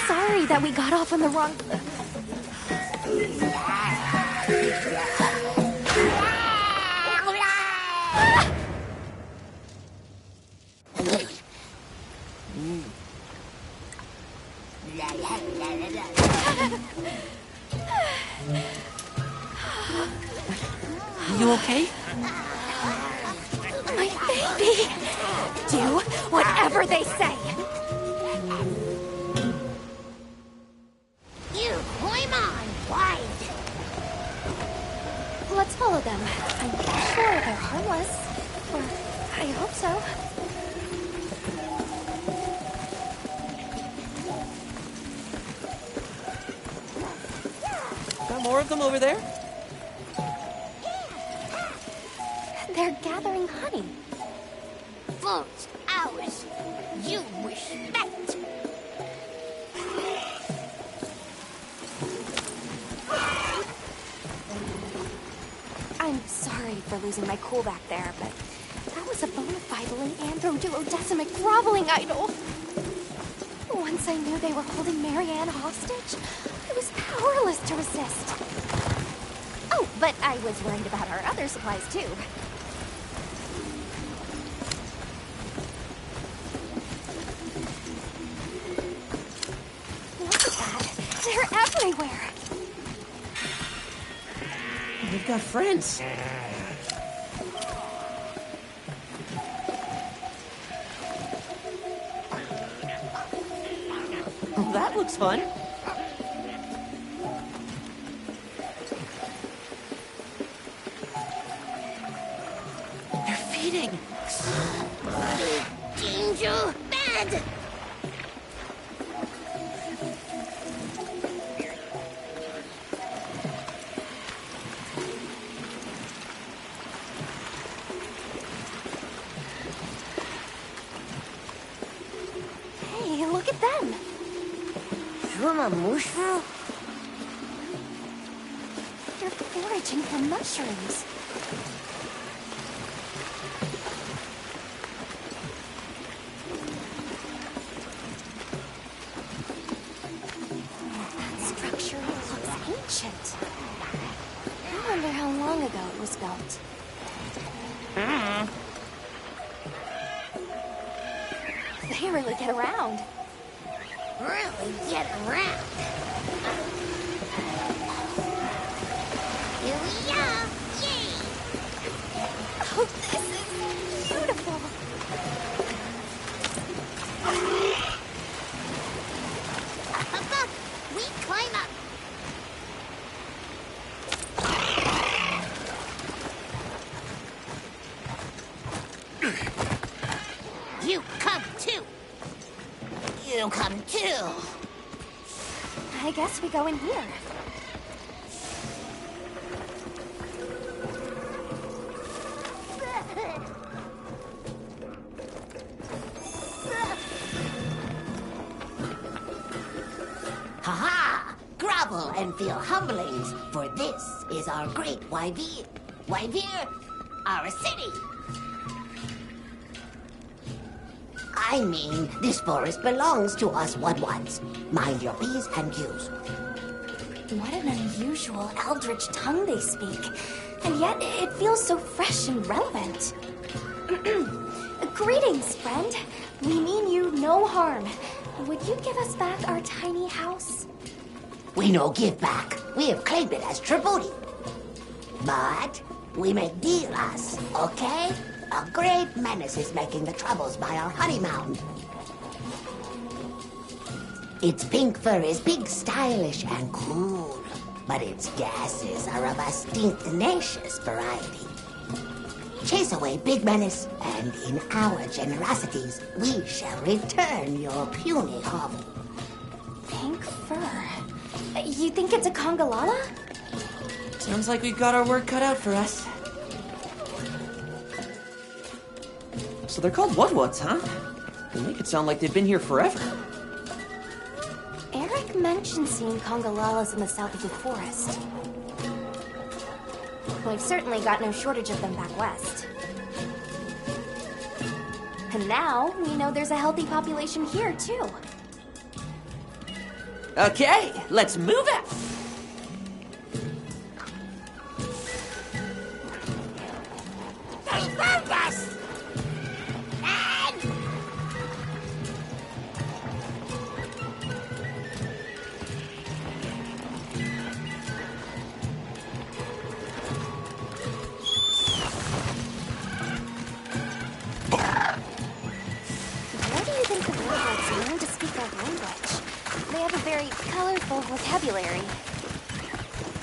Sorry that we got off on the wrong... Are you okay? My baby! Do whatever they say! You Paimon, wide! Let's follow them. I'm sure they're harmless. Or I hope so. Got more of them over there? They're gathering honey. Votes ours. You respect. I'm sorry for losing my cool back there, but that was a bona fide andro-duodecimic groveling idol. Once I knew they were holding Marianne hostage, I was powerless to resist. Oh, but I was worried about our other supplies, too. Look at that. They're everywhere. We've got friends. That looks fun. They're feeding. Danger! Bad! Hey, look at them. Mushroom? They're foraging for mushrooms. That structure looks ancient. I wonder how long ago it was built. They really get around. Really get around. Here we are. Yay! Oh, this is beautiful. Up, up. We climb up. You come too. You come too. I guess we go in here. Ha-ha! Grovel and feel humblings, for this is our great Wyvir. Wyvir, our city. I mean, this forest belongs to us one-ones. Mind your P's and Q's. What an unusual eldritch tongue they speak. And yet, it feels so fresh and relevant. Greetings, friend. We mean you no harm. Would you give us back our tiny house? We no give back. We have claimed it as tribute. But we make deal us, okay? A great menace is making the troubles by our honey mound. Its pink fur is big, stylish, and cool, but its gases are of a stinknacious variety. Chase away big menace, and in our generosities, we shall return your puny hovel. Pink fur. You think it's a Congalala? Sounds like we've got our work cut out for us. So they're called What-Whats, huh? They make it sound like they've been here forever. Eric mentioned seeing Congalalas in the south of the forest. We've certainly got no shortage of them back west. And now, we know there's a healthy population here, too. Okay, let's move it! They found us! Where do you think the Warlords learned to speak our language? They have a very colorful vocabulary.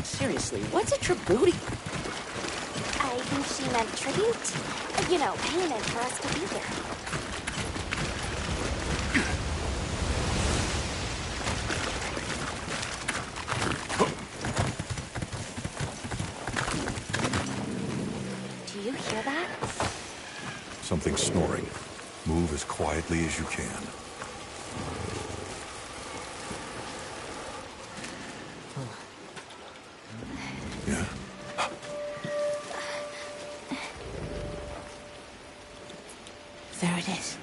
Seriously, what's a tribute? I think she meant tribute. You know, payment for us to be here. Do you hear that? Something snoring. Move as quietly as you can. Yeah. There it is.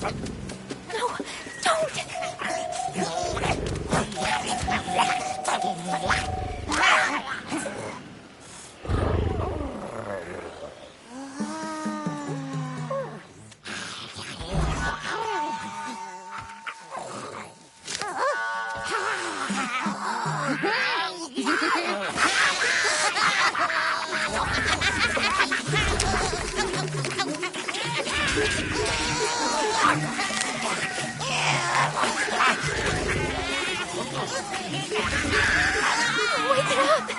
No, don't! Wake it up!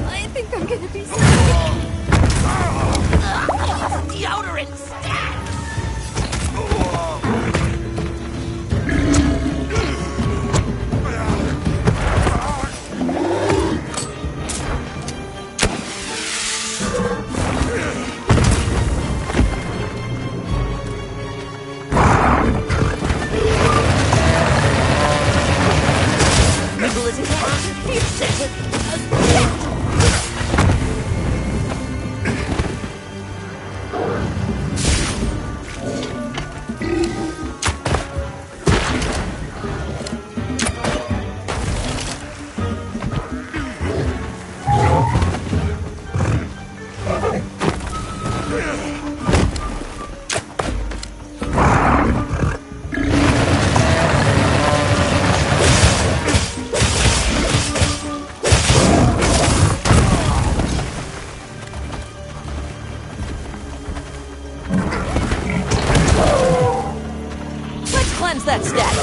I think I'm gonna be sick. Deodorant! Nibble isn't fun. You said it. Let's cleanse that stack.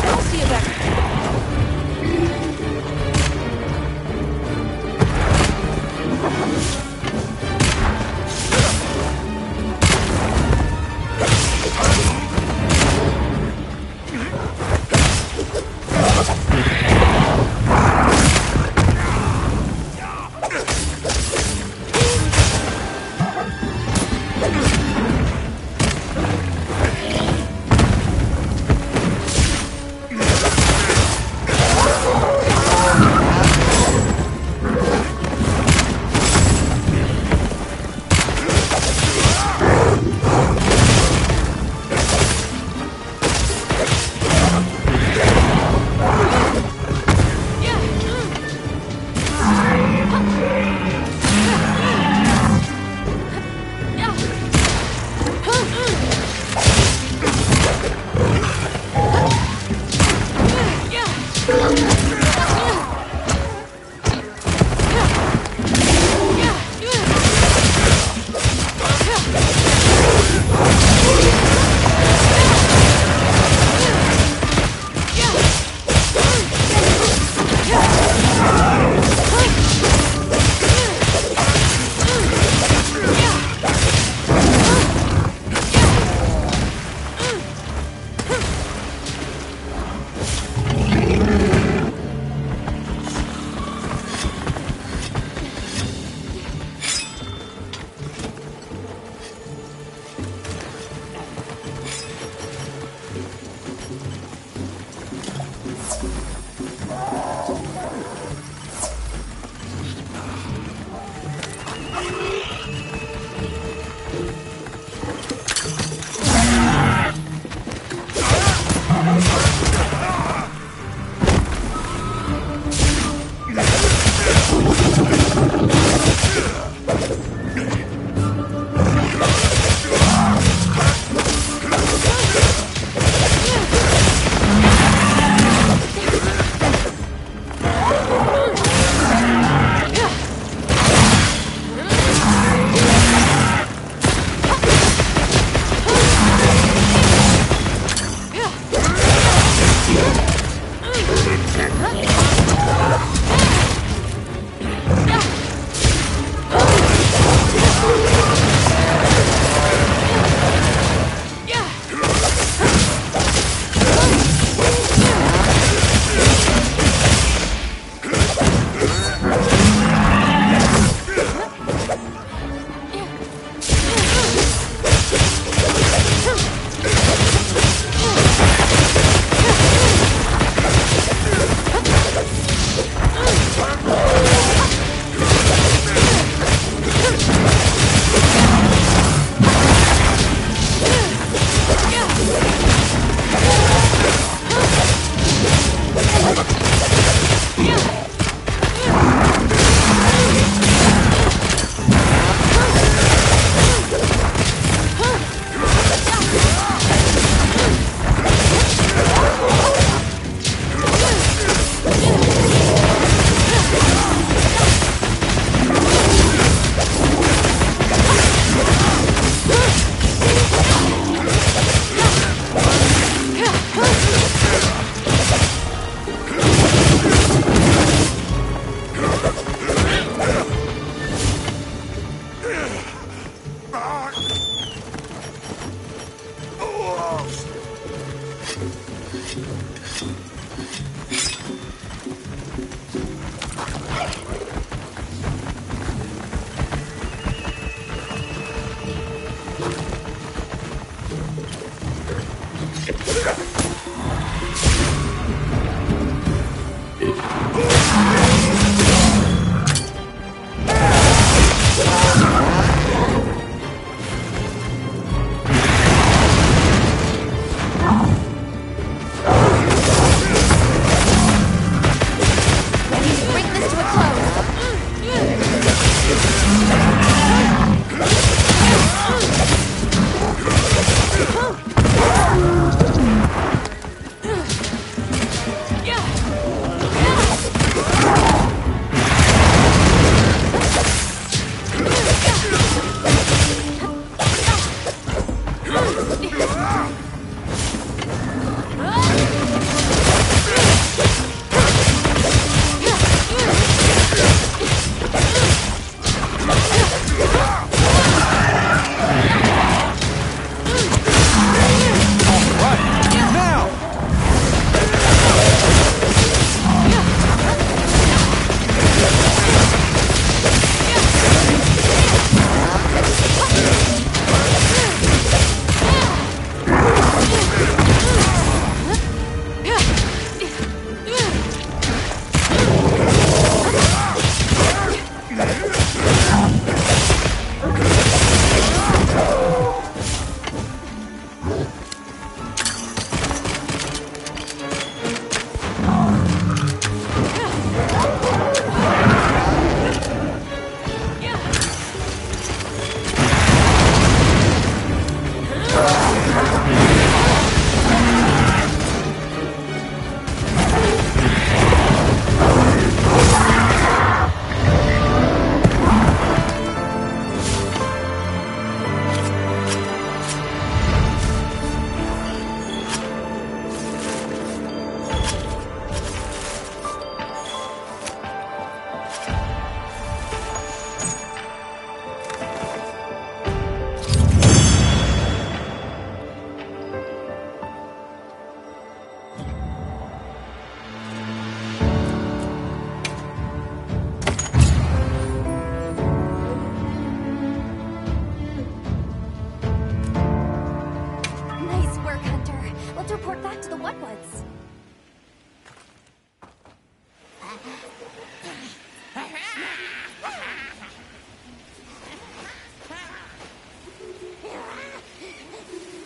I'll see you back.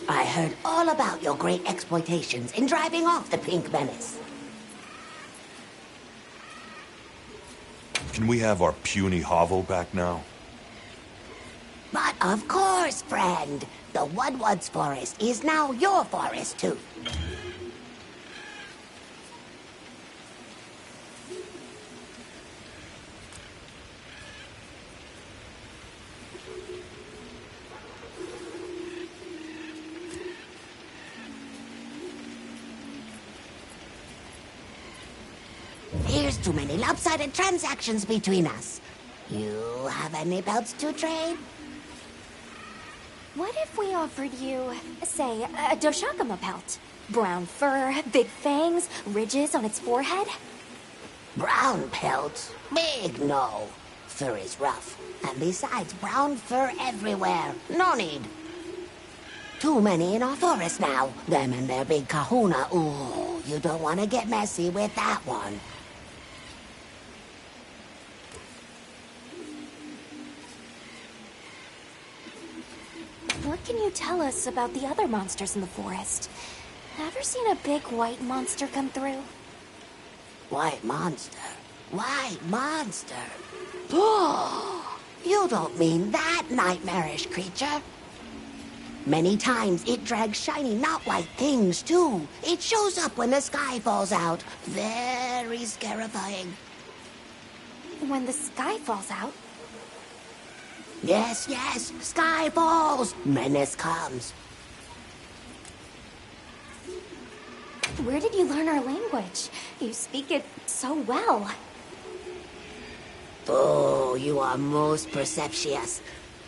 I heard all about your great exploitations in driving off the Pink Menace. Can we have our puny hovel back now? But of course, friend. The Woodwoods Forest is now your forest, too. just too many lopsided transactions between us. You have any belts to trade? What if we offered you, say, a Doshakama pelt? Brown fur, big fangs, ridges on its forehead? Brown pelt? Big no. Fur is rough. And besides, brown fur everywhere. No need. Too many in our forest now. Them and their big kahuna. Ooh, you don't want to get messy with that one. What can you tell us about the other monsters in the forest? Ever seen a big white monster come through? White monster? White monster? Oh, you don't mean that nightmarish creature? Many times it drags shiny, not white things, too. It shows up when the sky falls out. Very scarifying. When the sky falls out? Yes, yes, sky falls. Menace comes. Where did you learn our language? You speak it so well. Oh, you are most perceptious.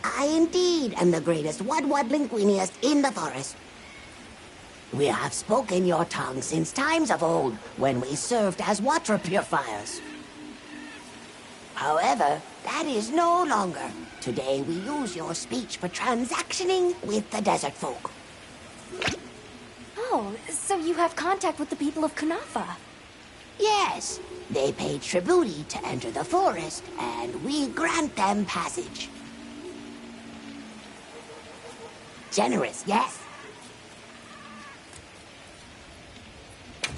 I indeed am the greatest Wud linguiniest in the forest. We have spoken your tongue since times of old, when we served as water purifiers. However, that is no longer. Today we use your speech for transactioning with the desert folk. Oh, so you have contact with the people of Kunafa? Yes, they pay tribute to enter the forest, and we grant them passage. Generous, yes?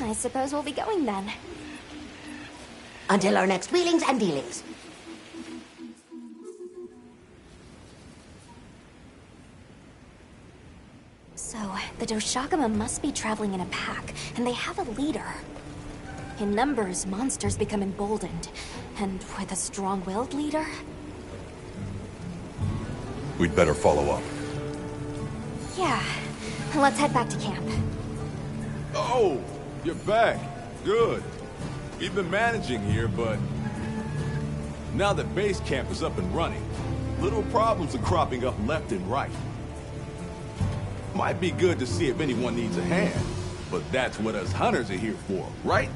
I suppose we'll be going then. Until our next wheelings and dealings. So, the Doshakama must be traveling in a pack, and they have a leader. In numbers, monsters become emboldened. And with a strong-willed leader? We'd better follow up. Yeah. Let's head back to camp. Oh, you're back. Good. We've been managing here, but now that base camp is up and running, little problems are cropping up left and right. Might be good to see if anyone needs a hand, but that's what us hunters are here for, right?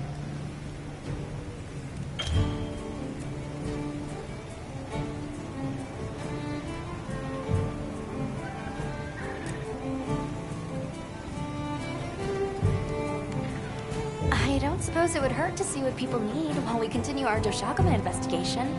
I don't suppose it would hurt to see what people need while we continue our Doshakama investigation.